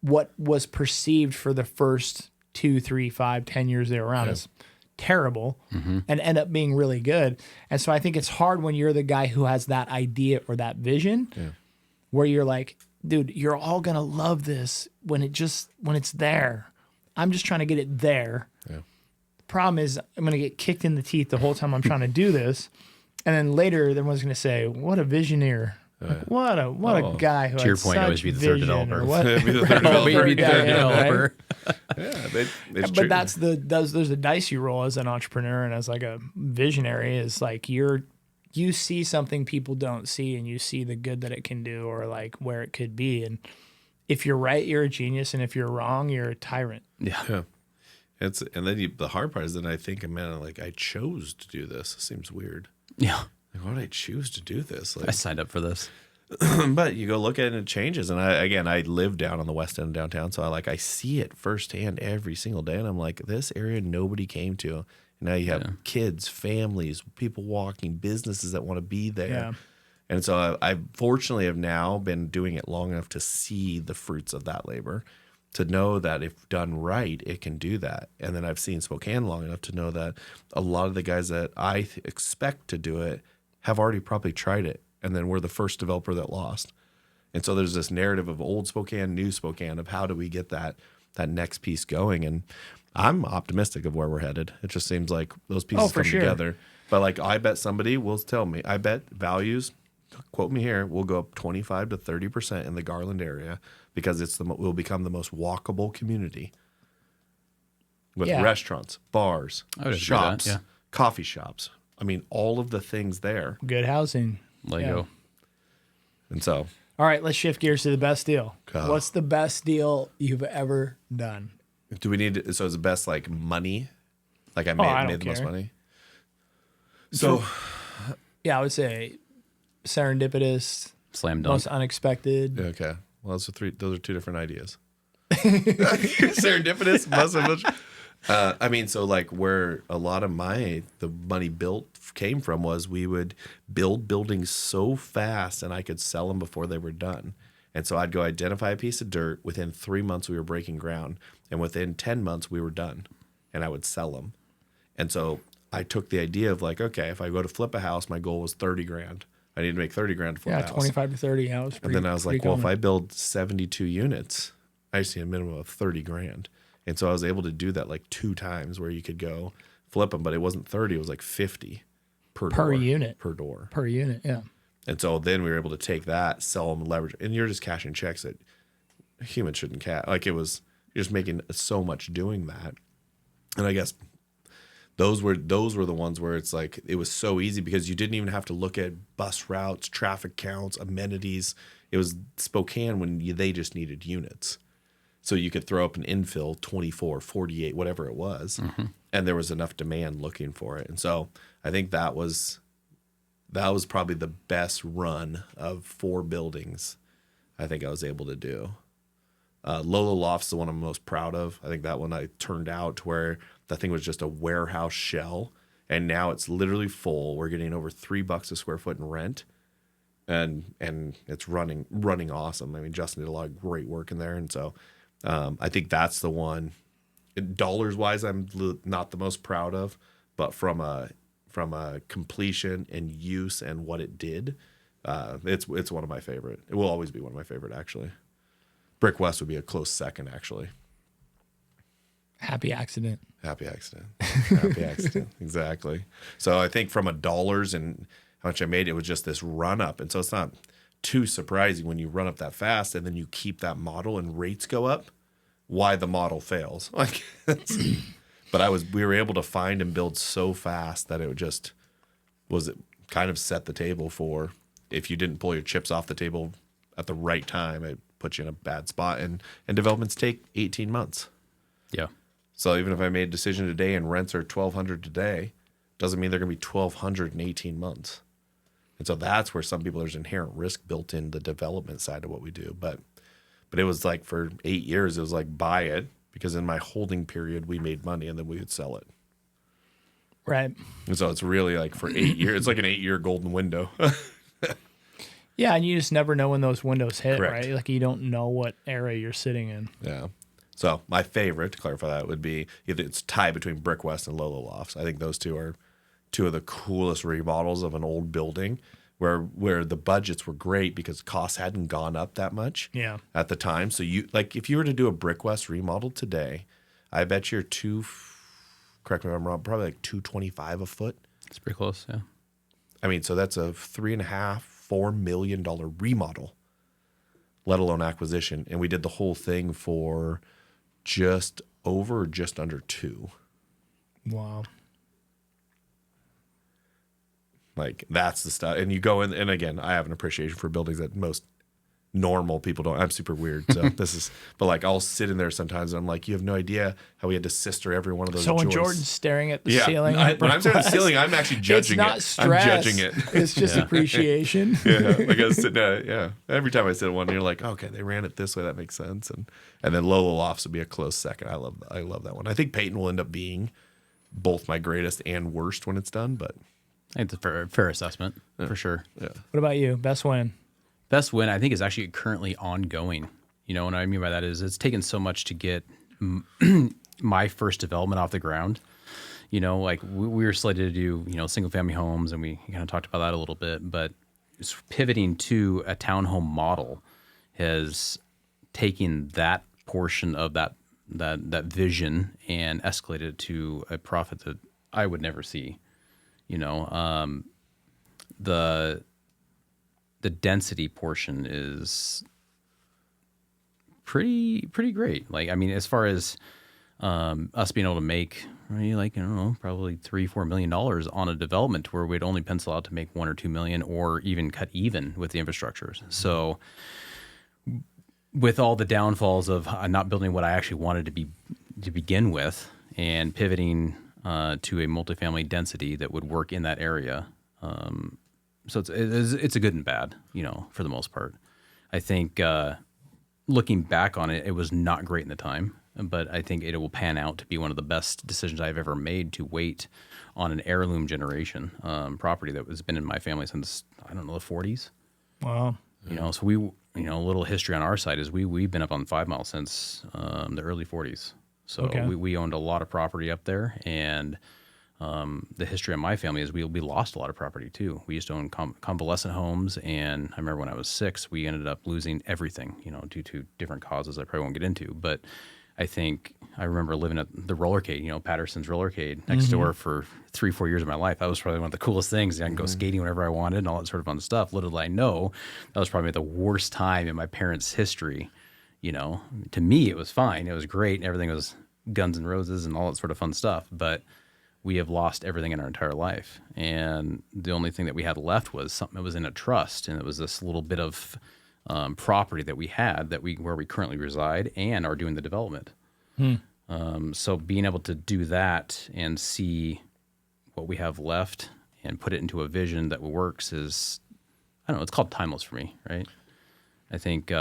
what was perceived for the first 2, 3, 5, 10 years they were around as terrible and end up being really good. And so I think it's hard when you're the guy who has that idea or that vision where you're like, dude, you're all going to love this when it's there. I'm just trying to get it there. Yeah. The problem is I'm going to get kicked in the teeth the whole time I'm trying to do this. And then later everyone's going to say, what a visionary. Like, what a guy who To your had point, such always be the third vision, developer. or what? Be the third developer. Be the third Yeah, right? developer. Yeah, it's But true. there's a dice you roll as an entrepreneur and as like a visionary is like you see something people don't see, and you see the good that it can do or like where it could be. And if you're right, you're a genius, and if you're wrong, you're a tyrant. Yeah. Yeah. And then the hard part is that I think, man, like I chose to do this. It seems weird. Yeah. Like, why did I choose to do this? Like, I signed up for this. but you go look at it and it changes. And I live down on the west end of downtown, so I see it firsthand every single day. And I'm like, this area nobody came to. And now you have kids, families, people walking, businesses that want to be there. Yeah. And so I fortunately have now been doing it long enough to see the fruits of that labor, to know that if done right, it can do that. And then I've seen Spokane long enough to know that a lot of the guys that I expect to do it have already probably tried it. And then we're the first developer that lost. And so there's this narrative of old Spokane, new Spokane, of how do we get that next piece going. And I'm optimistic of where we're headed. It just seems like those pieces come together. But like, I bet somebody will tell me, I bet values, quote me here, will go up 25 to 30% in the Garland area, because will become the most walkable community with restaurants, bars, I would agree with shops, that, yeah. coffee shops. I mean, all of the things there. Good housing. Lego. And so, All right, let's shift gears to the best deal. God. What's the best deal you've ever done? do we need to, so is the best like money? Like I I don't made the most care. money? So, Yeah, I would say serendipitous, Slam dunk. most unexpected. okay. Well, those are two different ideas. Serendipitous, I mean, so like where a lot of the money built came from was we would build buildings so fast and I could sell them before they were done. And so I'd go identify a piece of dirt. Within 3 months, we were breaking ground. And within 10 months, we were done. And I would sell them. And so I took the idea of like, okay, if I go to flip a house, my goal was 30 grand. I need to make 30 grand to flip a Yeah, house. 25 to 30. I was And then I was like, well, if I build 72 units, I just need a minimum of 30 grand. And so I was able to do that like 2 times, where you could go flip them, but it wasn't 30, it was like 50 per door, unit. Per door. per unit. Yeah. And so then we were able to take that, sell them, leverage, and you're just cashing checks that humans shouldn't cash. Like you're just making so much doing that. And I guess those were the ones where it's like it was so easy because you didn't even have to look at bus routes, traffic counts, amenities. It was Spokane when they just needed units. So you could throw up an infill 24, 48, whatever it was, and there was enough demand looking for it. And so I think that was probably the best run of 4 buildings I think I was able to do. Lolo Loft's the one I'm most proud of. I think that one I turned out to where that thing was just a warehouse shell, and now it's literally full. We're getting over $3 a square foot in rent, and it's running awesome. I mean, Justin did a lot of great work in there, and so I think that's the one. Dollars wise, I'm not the most proud of, but from a completion and use and what it did, it's one of my favorite. It will always be one of my favorite, actually. Brick West would be a close second, actually. Happy accident. Happy accident. Happy accident. Exactly. So I think from a dollars and how much I made, it was just this run up. And so it's not too surprising when you run up that fast and then you keep that model and rates go up, why the model fails. Like, but we were able to find and build so fast that it kind of set the table for, if you didn't pull your chips off the table at the right time, it put you in a bad spot. And developments take 18 months. Yeah. So even if I made a decision today and rents are $1,200 today, doesn't mean they're going to be $1,200 in 18 months. And so that's where some people, there's inherent risk built in the development side of what we do. But it was like for 8 years, it was like buy it, because in my holding period, we made money and then we would sell it. Right. And so it's really like for 8 years, it's like an 8-year golden window. Yeah, and you just never know when those windows hit, Correct. right? Like you don't know what era you're sitting in. Yeah. So my favorite, to clarify that, would be either it's tied between Brick West and Lolo Lofts. I think those two are two of the coolest remodels of an old building where the budgets were great because costs hadn't gone up that much at the time. So if you were to do a Brick West remodel today, I bet you're correct me if I'm wrong, probably like $225 a foot. It's pretty close, yeah. I mean, so that's a 3.5, $4 million remodel, let alone acquisition. And we did the whole thing for just under 2. Wow. Like, that's the stuff. And you go in, and again, I have an appreciation for buildings that most normal people don't. I'm super weird. So but like, I'll sit in there sometimes and I'm like, you have no idea how we had to sister every one of those So when joists. Jordan's staring at the ceiling, when I'm staring at the ceiling, I'm actually judging it's not it. stress. I'm judging it. It's just appreciation. Like I was sitting at every time I sit at one, you're like, okay, they ran it this way. That makes sense. And then Lolo Lofts would be a close second. I love that one. I think Peyton will end up being both my greatest and worst when it's done, but I think it's a fair assessment for sure. yeah. What about you? Best win? Best win, I think, is actually currently ongoing. You know, what I mean by that is it's taken so much to get my first development off the ground. You know, like we were slated to do, single family homes, and we kind of talked about that a little bit, but pivoting to a townhome model has taken that portion of that vision and escalated it to a profit that I would never see. The density portion is pretty great. Like, I mean, as far as us being able to make probably $3-4 million on a development where we'd only pencil out to make $1 or $2 million, or even cut even with the infrastructures. So with all the downfalls of not building what I actually wanted to begin with, and pivoting to a multifamily density that would work in that area. So it's a good and bad, for the most part. I think looking back on it, it was not great in the time, but I think it will pan out to be one of the best decisions I've ever made to wait on an heirloom generation property that has been in my family since, I don't know, the 40s. Wow. So we, a little history on our side is we've been up on 5 Mile since the early 40s. So we owned a lot of property up there, and the history of my family is we lost a lot of property too. We used to own convalescent homes, and I remember when I was 6, we ended up losing everything, due to different causes I probably won't get into. But I remember living at the Rollercade, Patterson's Rollercade next door for 3-4 years of my life. That was probably one of the coolest things. I can go skating whenever I wanted and all that sort of fun stuff. Little did I know, that was probably the worst time in my parents' history. To me, it was fine. It was great. And everything was Guns N' Roses and all that sort of fun stuff. But we have lost everything in our entire life. And the only thing that we had left was something that was in a trust. And it was this little bit of property that we had where we currently reside and are doing the development. So being able to do that and see what we have left and put it into a vision that works is, I don't know, it's called timeless for me, right? I think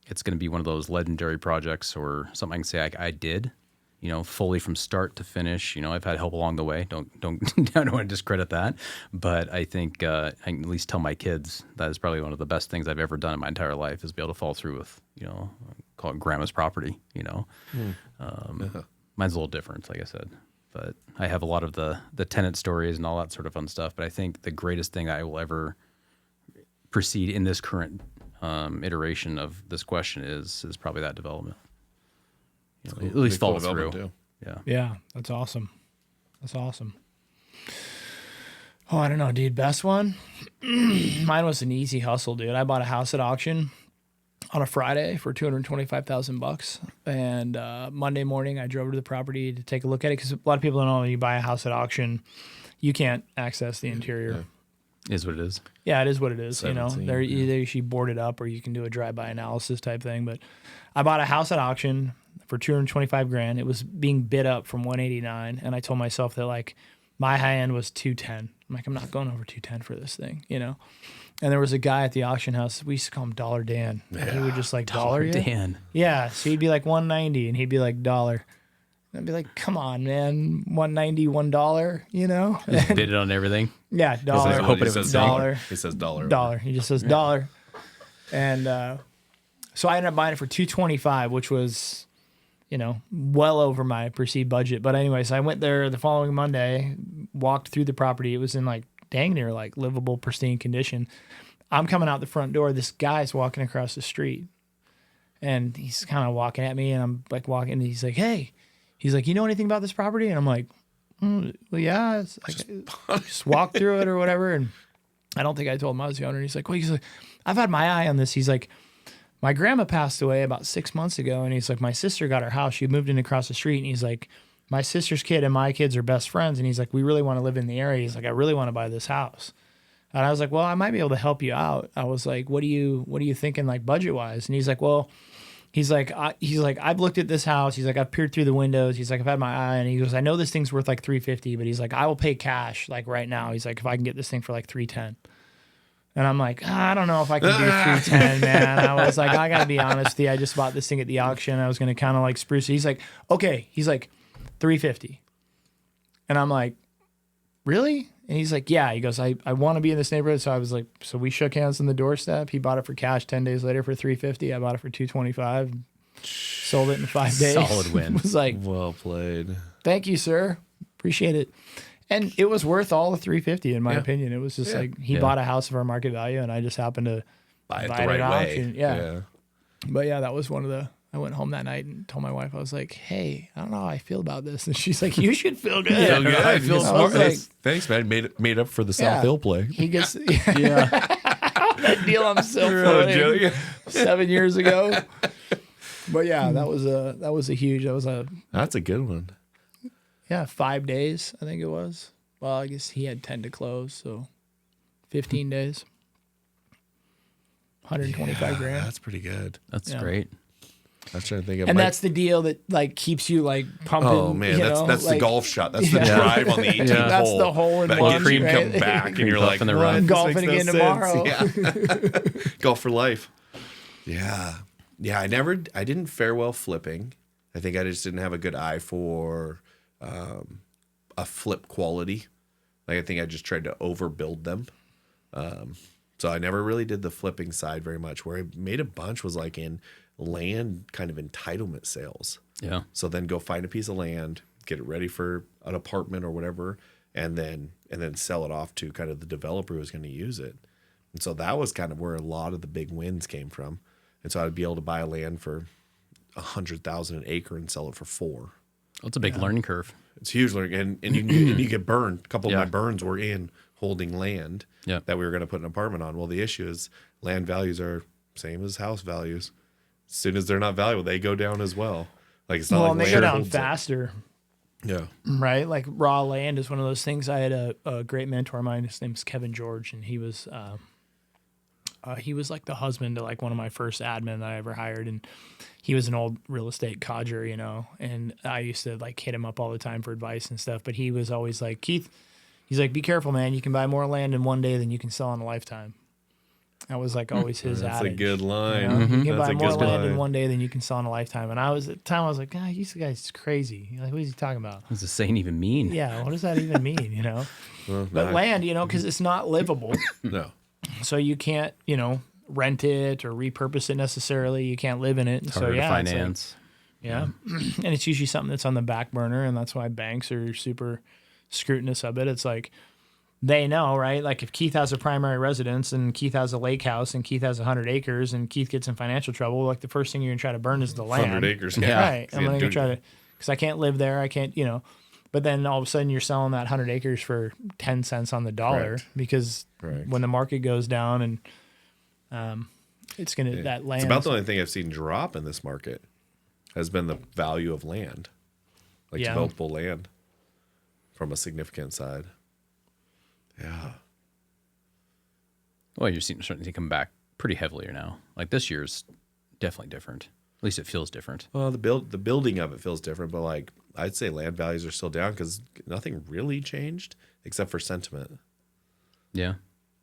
it's going to be one of those legendary projects, or something I can say I did, fully from start to finish. I've had help along the way. Don't I don't want to discredit that, but I think I can at least tell my kids that is probably one of the best things I've ever done in my entire life, is be able to follow through with, call it grandma's property. Mine's a little different, like I said, but I have a lot of the tenant stories and all that sort of fun stuff. But I think the greatest thing I will ever proceed in this current iteration of this question is probably that development. At least follow through. Too. Yeah, that's awesome. That's awesome. Oh, I don't know, dude. Best one? Mine was an easy hustle, dude. I bought a house at auction on a Friday for $225,000, and Monday morning I drove to the property to take a look at it, because a lot of people don't know, when you buy a house at auction, you can't access the interior. Is what it is. Yeah, it is what it is. 17, They're either usually boarded up, or you can do a drive-by analysis type thing. But I bought a house at auction for $225,000. It was being bid up from $189,000, and I told myself that, like, my high end was $210,000. I'm like, I'm not going over $210,000 for this thing, And there was a guy at the auction house. We used to call him Dollar Dan. And he would just like dollar you. Dan. Yeah, so he'd be like $190, and he'd be like dollar. And I'd be like, come on, man, $190, $1, Just bid it on everything. Yeah, dollar. Hoping it was dollar. He says dollar. Dollar. He just says dollar. And so I ended up buying it for $225,000, which was, well over my perceived budget. But anyways, I went there the following Monday, walked through the property. It was in like dang near like livable, pristine condition. I'm coming out the front door. This guy's walking across the street, and he's kind of walking at me, and I'm like walking, and he's like, hey. He's like, you know anything about this property? And I'm like, well, yeah. It's like, just walk through it or whatever. And I don't think I told him I was the owner. He's like, well, he's like, I've had my eye on this. He's like, my grandma passed away about 6 months ago. And he's like, my sister got her house. She moved in across the street. And he's like, my sister's kid and my kids are best friends. And he's like, we really want to live in the area. He's like, I really want to buy this house. And I was like, well, I might be able to help you out. I was like, what are you thinking like budget wise? And he's like, well, he's like, I've looked at this house. He's like, I've peered through the windows. He's like, I've had my eye. And he goes, I know this thing's worth like $350, but he's like, I will pay cash like right now. He's like, if I can get this thing for like $310. And I'm like, I don't know if I can do 310, man. I was like, I gotta be honest with you. I just bought this thing at the auction. I was gonna kind of like spruce it. He's like, okay. He's like, 350. And I'm like, really? And he's like, yeah. He goes, I want to be in this neighborhood. So I was like, so we shook hands on the doorstep. He bought it for cash 10 days later for 350. I bought it for 225. Sold it in 5 days. Solid win. Was like, Well played. thank you, sir. Appreciate it. And it was worth all the 350 in my opinion. It was just like he bought a house of our market value, and I just happened to Buy it buy the it right at way. auction. Yeah. But yeah, that was one of the. I went home that night and told my wife, I was like, hey, I don't know how I feel about this. And she's like, you should feel good. Yeah, good. I feel I smart. was like, Thanks, man. Made up for the South Hill play. he gets Yeah. that deal I'm still floating 7 years ago. But yeah, that was a huge. That's a good one. 5 days, I think it was. Well, I guess he had 10 to close, so 15 days. 125 grand. That's pretty good. That's great. I was trying to think of And that's the deal that like keeps you like pumping. Oh man, that's like, the golf shot. That's the drive on the 18th hole. That's the hole in that one, cream right? come back, and Cream you're puff like, in the "What? rough." This Golfing makes again no tomorrow. sense." Yeah. Golf for life. Yeah. I didn't fare well flipping. I think I just didn't have a good eye for a flip quality. Like I think I just tried to overbuild them. So I never really did the flipping side very much. Where I made a bunch was like in land kind of entitlement sales. Yeah. So then go find a piece of land, get it ready for an apartment or whatever, and then sell it off to kind of the developer who's going to use it. And so that was kind of where a lot of the big wins came from. And so I'd be able to buy a land for $100,000 an acre and sell it for $4 million. Well, it's a big learning curve. It's huge, and you get burned. A couple of my burns were in holding land that we were going to put an apartment on. Well, the issue is land values are same as house values. As soon as they're not valuable, they go down as well. Like it's not like and they land go down holds it. faster. Yeah. Right? Like raw land is one of those things. I had a great mentor of mine. His name's Kevin George, and he was like the husband to like one of my first admin that I ever hired, and he was an old real estate codger, and I used to like hit him up all the time for advice and stuff. But he was always like, Keith, he's like, be careful, man. You can buy more land in one day than you can sell in a lifetime. That was like always his That's adage. a good line. You can That's buy a more good land in line. one day than you can sell in a lifetime. And I was at the time, I was like, God, you guys is crazy. Like, what is he talking about? What does the saying even mean? Yeah, what does that even mean? Well, But no, land, because it's not livable, no. so you can't, rent it or repurpose it necessarily. You can't live in it. And Harder so to yeah, it's like- finance. yeah, and it's usually something that's on the back burner, and that's why banks are super scrutinous of it. It's like they know, right? Like if Keith has a primary residence and Keith has a lake house and Keith has 100 acres and Keith gets in financial trouble, like the first thing you're gonna try to burn is the land. 100 acres. Yeah. Right. I'm gonna try to, because I can't live there. I can't, But then all of a sudden you're selling that 100 acres for 10 cents on the dollar Correct. because Correct. when the market goes down and it's gonna that land. It's about the only thing I've seen drop in this market has been the value of land, like Yeah. developable land from a significant side. Yeah. Well, you're starting to come back pretty heavily now. Like this year's definitely different. At least it feels different. Well, the building of it feels different, but like I'd say land values are still down because nothing really changed except for sentiment. Yeah.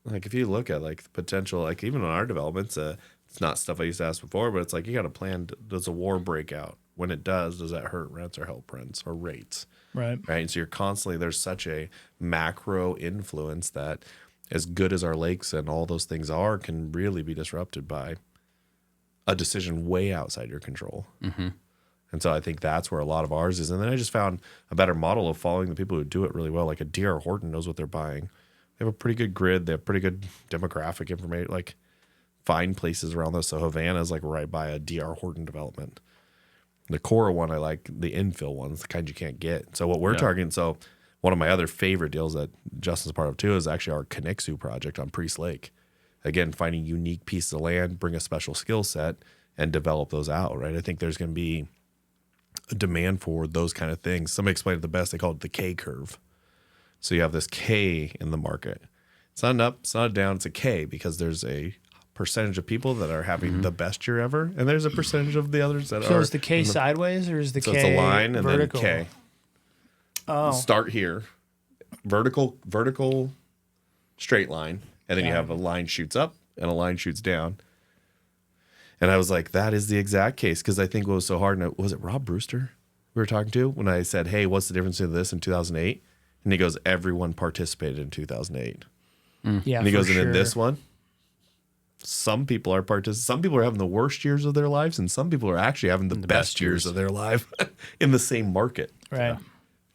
Like if you look at like the potential, like even on our developments, it's not stuff I used to ask before, but it's like you got to plan. Does a war break out? When it does that hurt rents or help rents or rates? right. Right. And so you're constantly, there's such a macro influence that as good as our lakes and all those things are, can really be disrupted by a decision way outside your control. Mm-hmm. And so I think that's where a lot of ours is. And then I just found a better model of following the people who do it really well. Like a D.R. Horton knows what they're buying. They have a pretty good grid. They have pretty good demographic information. Like find places around this. So Havana's like right by a D.R. Horton development. The Cora one, I like the infill ones, the kind you can't get. So what we're targeting, so One of my other favorite deals that Justin's a part of too is actually our Conixu project on Priest Lake. Again, finding unique pieces of land, bring a special skill set, and develop those out, right? I think there's going to be a demand for those kind of things. Somebody explained it the best. They call it the K curve. So you have this K in the market. It's not an up, it's not a down, it's a K because there's a percentage of people that are having the best year ever, and there's a percentage of the others that are. So is the K sideways or is the K So it's a line and vertical? then K. Oh. Start here, vertical, straight line, and then you have a line shoots up and a line shoots down. And I was like, that is the exact case, because I think what was so hard, and was it Rob Brewster we were talking to when I said, hey, what's the difference in this in 2008? And he goes, everyone participated in 2008. Yeah, And he goes, for and in sure. this one, some people are some people are having the worst years of their lives, and some people are actually having the best years of their life in the same market. Right.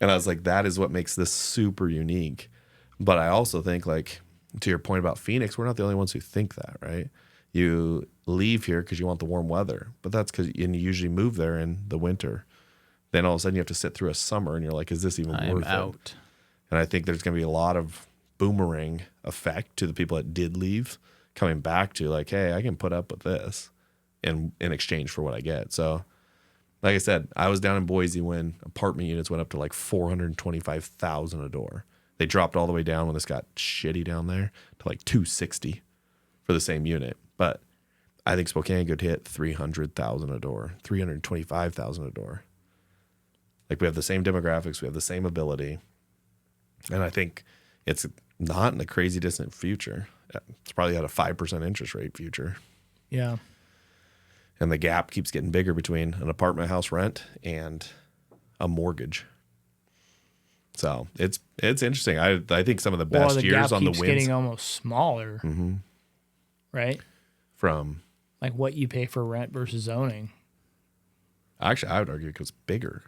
And I was like, that is what makes this super unique. But I also think, like, to your point about Phoenix, we're not the only ones who think that, right? You leave here because you want the warm weather, but that's because you usually move there in the winter. Then all of a sudden you have to sit through a summer, and you're like, is this even worth it? Out. And I think there's going to be a lot of boomerang effect to the people that did leave, coming back to like, hey, I can put up with this in exchange for what I get. So, like I said, I was down in Boise when apartment units went up to like $425,000 a door. They dropped all the way down when this got shitty down there to like $260 for the same unit. But I think Spokane could hit $300,000 a door, $325,000 a door. Like, we have the same demographics, we have the same ability, and I think it's not in the crazy distant future. It's probably at a 5% interest rate future. Yeah. And the gap keeps getting bigger between an apartment house rent and a mortgage. So it's interesting. I think some of the best years on the keeps wins getting almost smaller, right? from Like what you pay for rent versus zoning. actually, I would argue it goes bigger.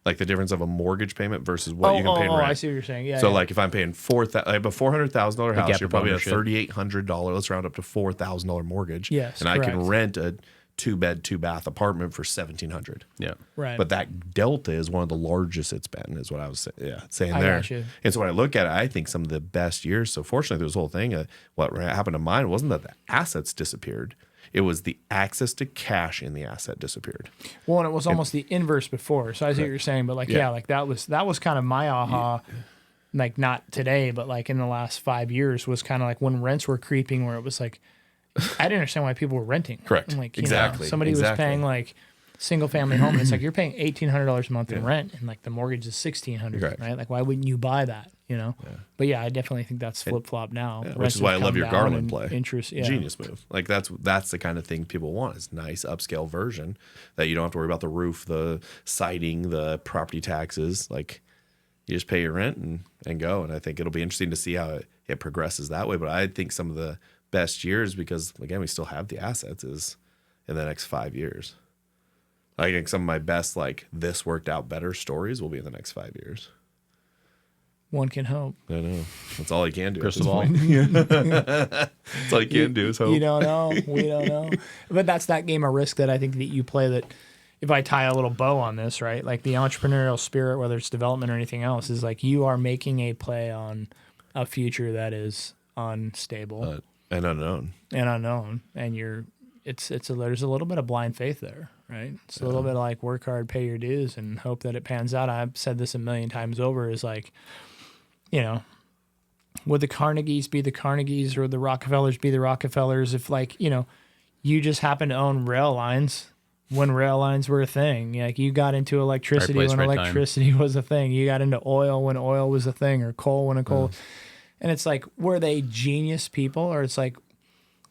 Like the difference of a mortgage payment versus what you can pay in rent. I see what you're saying. Yeah. So yeah. like if I'm paying I have a $400,000 house, gap you're of probably at ownership. $3,800. Let's round up to $4,000 mortgage. Yes, and I can correct. rent a 2-bed, 2-bath apartment for $1,700. Yeah. Right. But that delta is one of the largest it's been, is what I was saying I there. got you. And so when I look at it, I think some of the best years. So fortunately, through this whole thing, what happened to mine wasn't that the assets disappeared. It was the access to cash in the asset disappeared. Well, and it was almost the inverse before. So I see what you're saying, but like, Yeah. yeah, like that was kind of my aha. Like not today, but like in the last 5 years was kind of like when rents were creeping, where it was like, I didn't understand why people were renting. Correct. I'm like, Exactly. Somebody was Exactly. paying like single family home, and it's like you're paying $1,800 a month in rent, and like the mortgage is $1,600, right? Like, why wouldn't you buy that? You know. Yeah. But yeah, I definitely think that's flip flop now. Yeah, Rents which is why I have love come your down Garland and play. Interest, yeah. Genius move. Like that's the kind of thing people want, is nice upscale version that you don't have to worry about the roof, the siding, the property taxes. Like you just pay your rent and go. And I think it'll be interesting to see how it progresses that way. But I think some of the best years, because again, we still have the assets, is in the next 5 years. I think some of my best, like, this worked out better stories will be in the next 5 years. One can hope. I know. That's all I can do. Crystal ball. That's all I can do is hope. You don't know. We don't know. But that's that game of risk that I think that you play, that if I tie a little bow on this, right? Like the entrepreneurial spirit, whether it's development or anything else, is like you are making a play on a future that is unstable And unknown. and there's a little bit of blind faith there, right? It's a little bit like work hard, pay your dues, and hope that it pans out. I've said this a million times over, is like, would the Carnegies be the Carnegies or the Rockefellers be the Rockefellers if, like, you just happen to own rail lines when rail lines were a thing? Like, you got into electricity Right place, when right time. electricity was a thing. You got into oil when oil was a thing, or coal when coal. And it's like, were they genius people? Or it's like,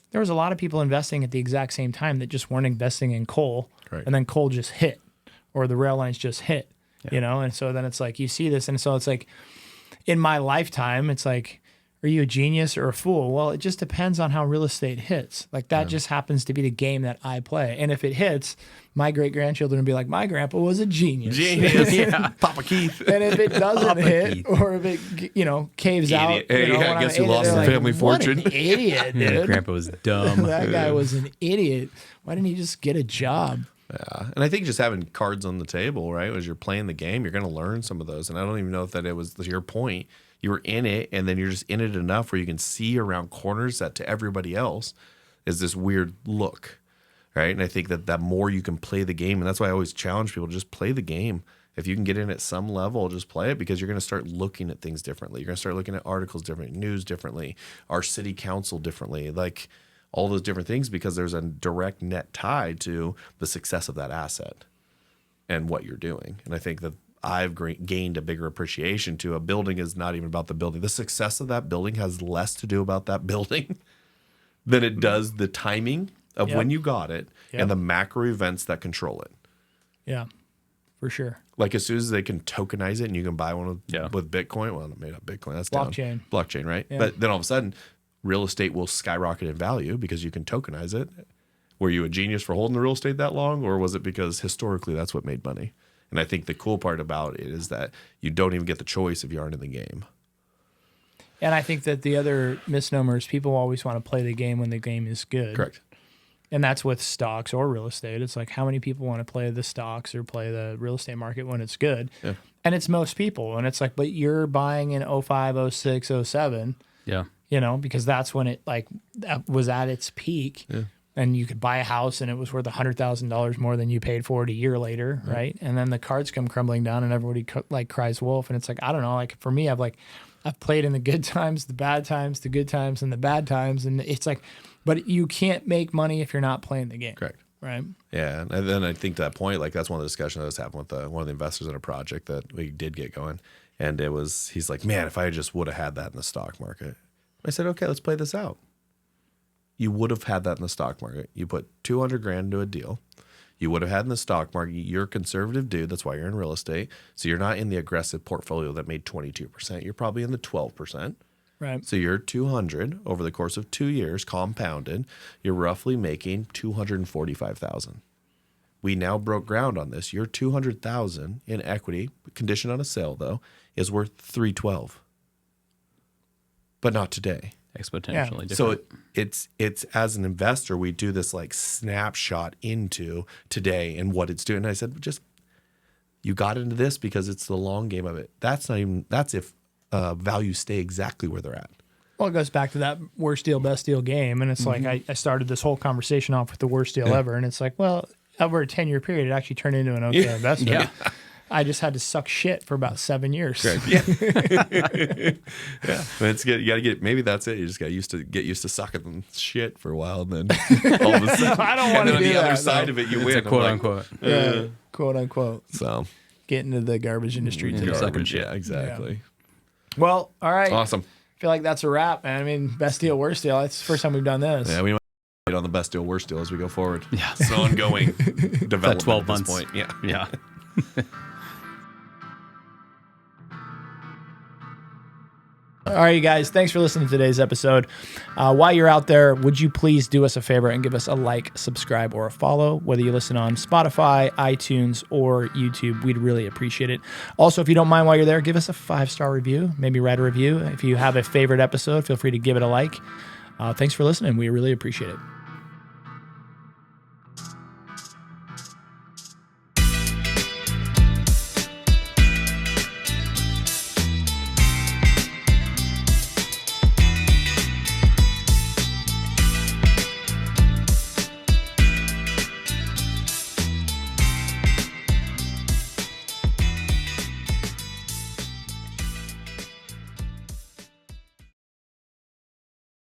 there was a lot of people investing at the exact same time that just weren't investing in coal. Right. And then coal just hit, or the rail lines just hit, And so then it's like, you see this. And so it's like, in my lifetime, it's like, are you a genius or a fool? Well, it just depends on how real estate hits. Like, that just happens to be the game that I play. And if it hits, my great-grandchildren will be like, my grandpa was a genius. Papa Keith. And if it doesn't hit, or if it, caves out, Idiot. Hey, when I I'm guess you an idiot, lost they're the family fortune. What an idiot, Yeah, dude. grandpa was dumb. That guy was an idiot. Why didn't he just get a job? Yeah, and I think just having cards on the table, right, as you're playing the game, you're going to learn some of those. And I don't even know if that it was to your point. You were in it, and then you're just in it enough where you can see around corners that to everybody else is this weird look, right? And I think that more you can play the game, and that's why I always challenge people to just play the game. If you can get in at some level, just play it, because you're going to start looking at things differently. You're going to start looking at articles differently, news differently, our city council differently, like all those different things, because there's a direct net tie to the success of that asset and what you're doing. And I think that I've gained a bigger appreciation to a building is not even about the building. The success of that building has less to do about that building than it does the timing of when you got it and the macro events that control it. Yeah, for sure. Like as soon as they can tokenize it and you can buy one with Bitcoin, well, maybe not Bitcoin, that's blockchain, right? Yeah. But then all of a sudden, real estate will skyrocket in value because you can tokenize it. Were you a genius for holding the real estate that long, or was it because historically that's what made money? And I think the cool part about it is that you don't even get the choice if you aren't in the game. And I think that the other misnomer is people always want to play the game when the game is good. Correct. And that's with stocks or real estate. It's like, how many people want to play the stocks or play the real estate market when it's good? Yeah. And it's most people. And it's like, but you're buying in 05, 06, 07. Yeah. You know, because that's when it like that was at its peak. Yeah. And you could buy a house and it was worth $100,000 more than you paid for it a year later, right? And then the cards come crumbling down and everybody like cries wolf. And it's like, I don't know, like for me, I've played in the good times, the bad times, the good times, and the bad times. And it's like, but you can't make money if you're not playing the game. Correct. Right. Yeah. And then I think to that point, like that's one of the discussions I was having with one of the investors in a project that we did get going. And he's like, man, if I just would have had that in the stock market. I said, okay, let's play this out. You would have had that in the stock market. You put $200,000 into a deal. You would have had in the stock market. You're a conservative dude. That's why you're in real estate. So you're not in the aggressive portfolio that made 22%. You're probably in the 12%. Right. So you're 200 over the course of 2 years, compounded. You're roughly making $245,000. We now broke ground on this. Your $200,000 in equity, conditioned on a sale though, is worth $312. But not today. Exponentially different. So it's as an investor, we do this like snapshot into today and what it's doing. And I said, just you got into this because it's the long game of it. That's if values stay exactly where they're at. Well, it goes back to that worst deal, best deal game. And it's like I started this whole conversation off with the worst deal ever. And it's like, well, over a 10-year period, it actually turned into an okay investment. Yeah. I just had to suck shit for about 7 years. Right. Yeah. Yeah. But you got to get, maybe that's it. You just got get used to sucking shit for a while. And then all of a sudden, I don't want to do the that. other side of it, you win. Quote unquote. Yeah. Quote unquote. So get into the garbage industry today. Garbage, yeah, exactly. Yeah. Well, all right. Awesome. I feel like that's a wrap, man. I mean, best deal, worst deal. It's the first time we've done this. Yeah, we might get on the best deal, worst deal as we go forward. Yeah. It's an ongoing development 12 at months. this point. Yeah. Yeah. All right, you guys. Thanks for listening to today's episode. While you're out there, would you please do us a favor and give us a like, subscribe, or a follow, whether you listen on Spotify, iTunes, or YouTube. We'd really appreciate it. Also, if you don't mind while you're there, give us a 5-star review. Maybe write a review. If you have a favorite episode, feel free to give it a like. Thanks for listening. We really appreciate it.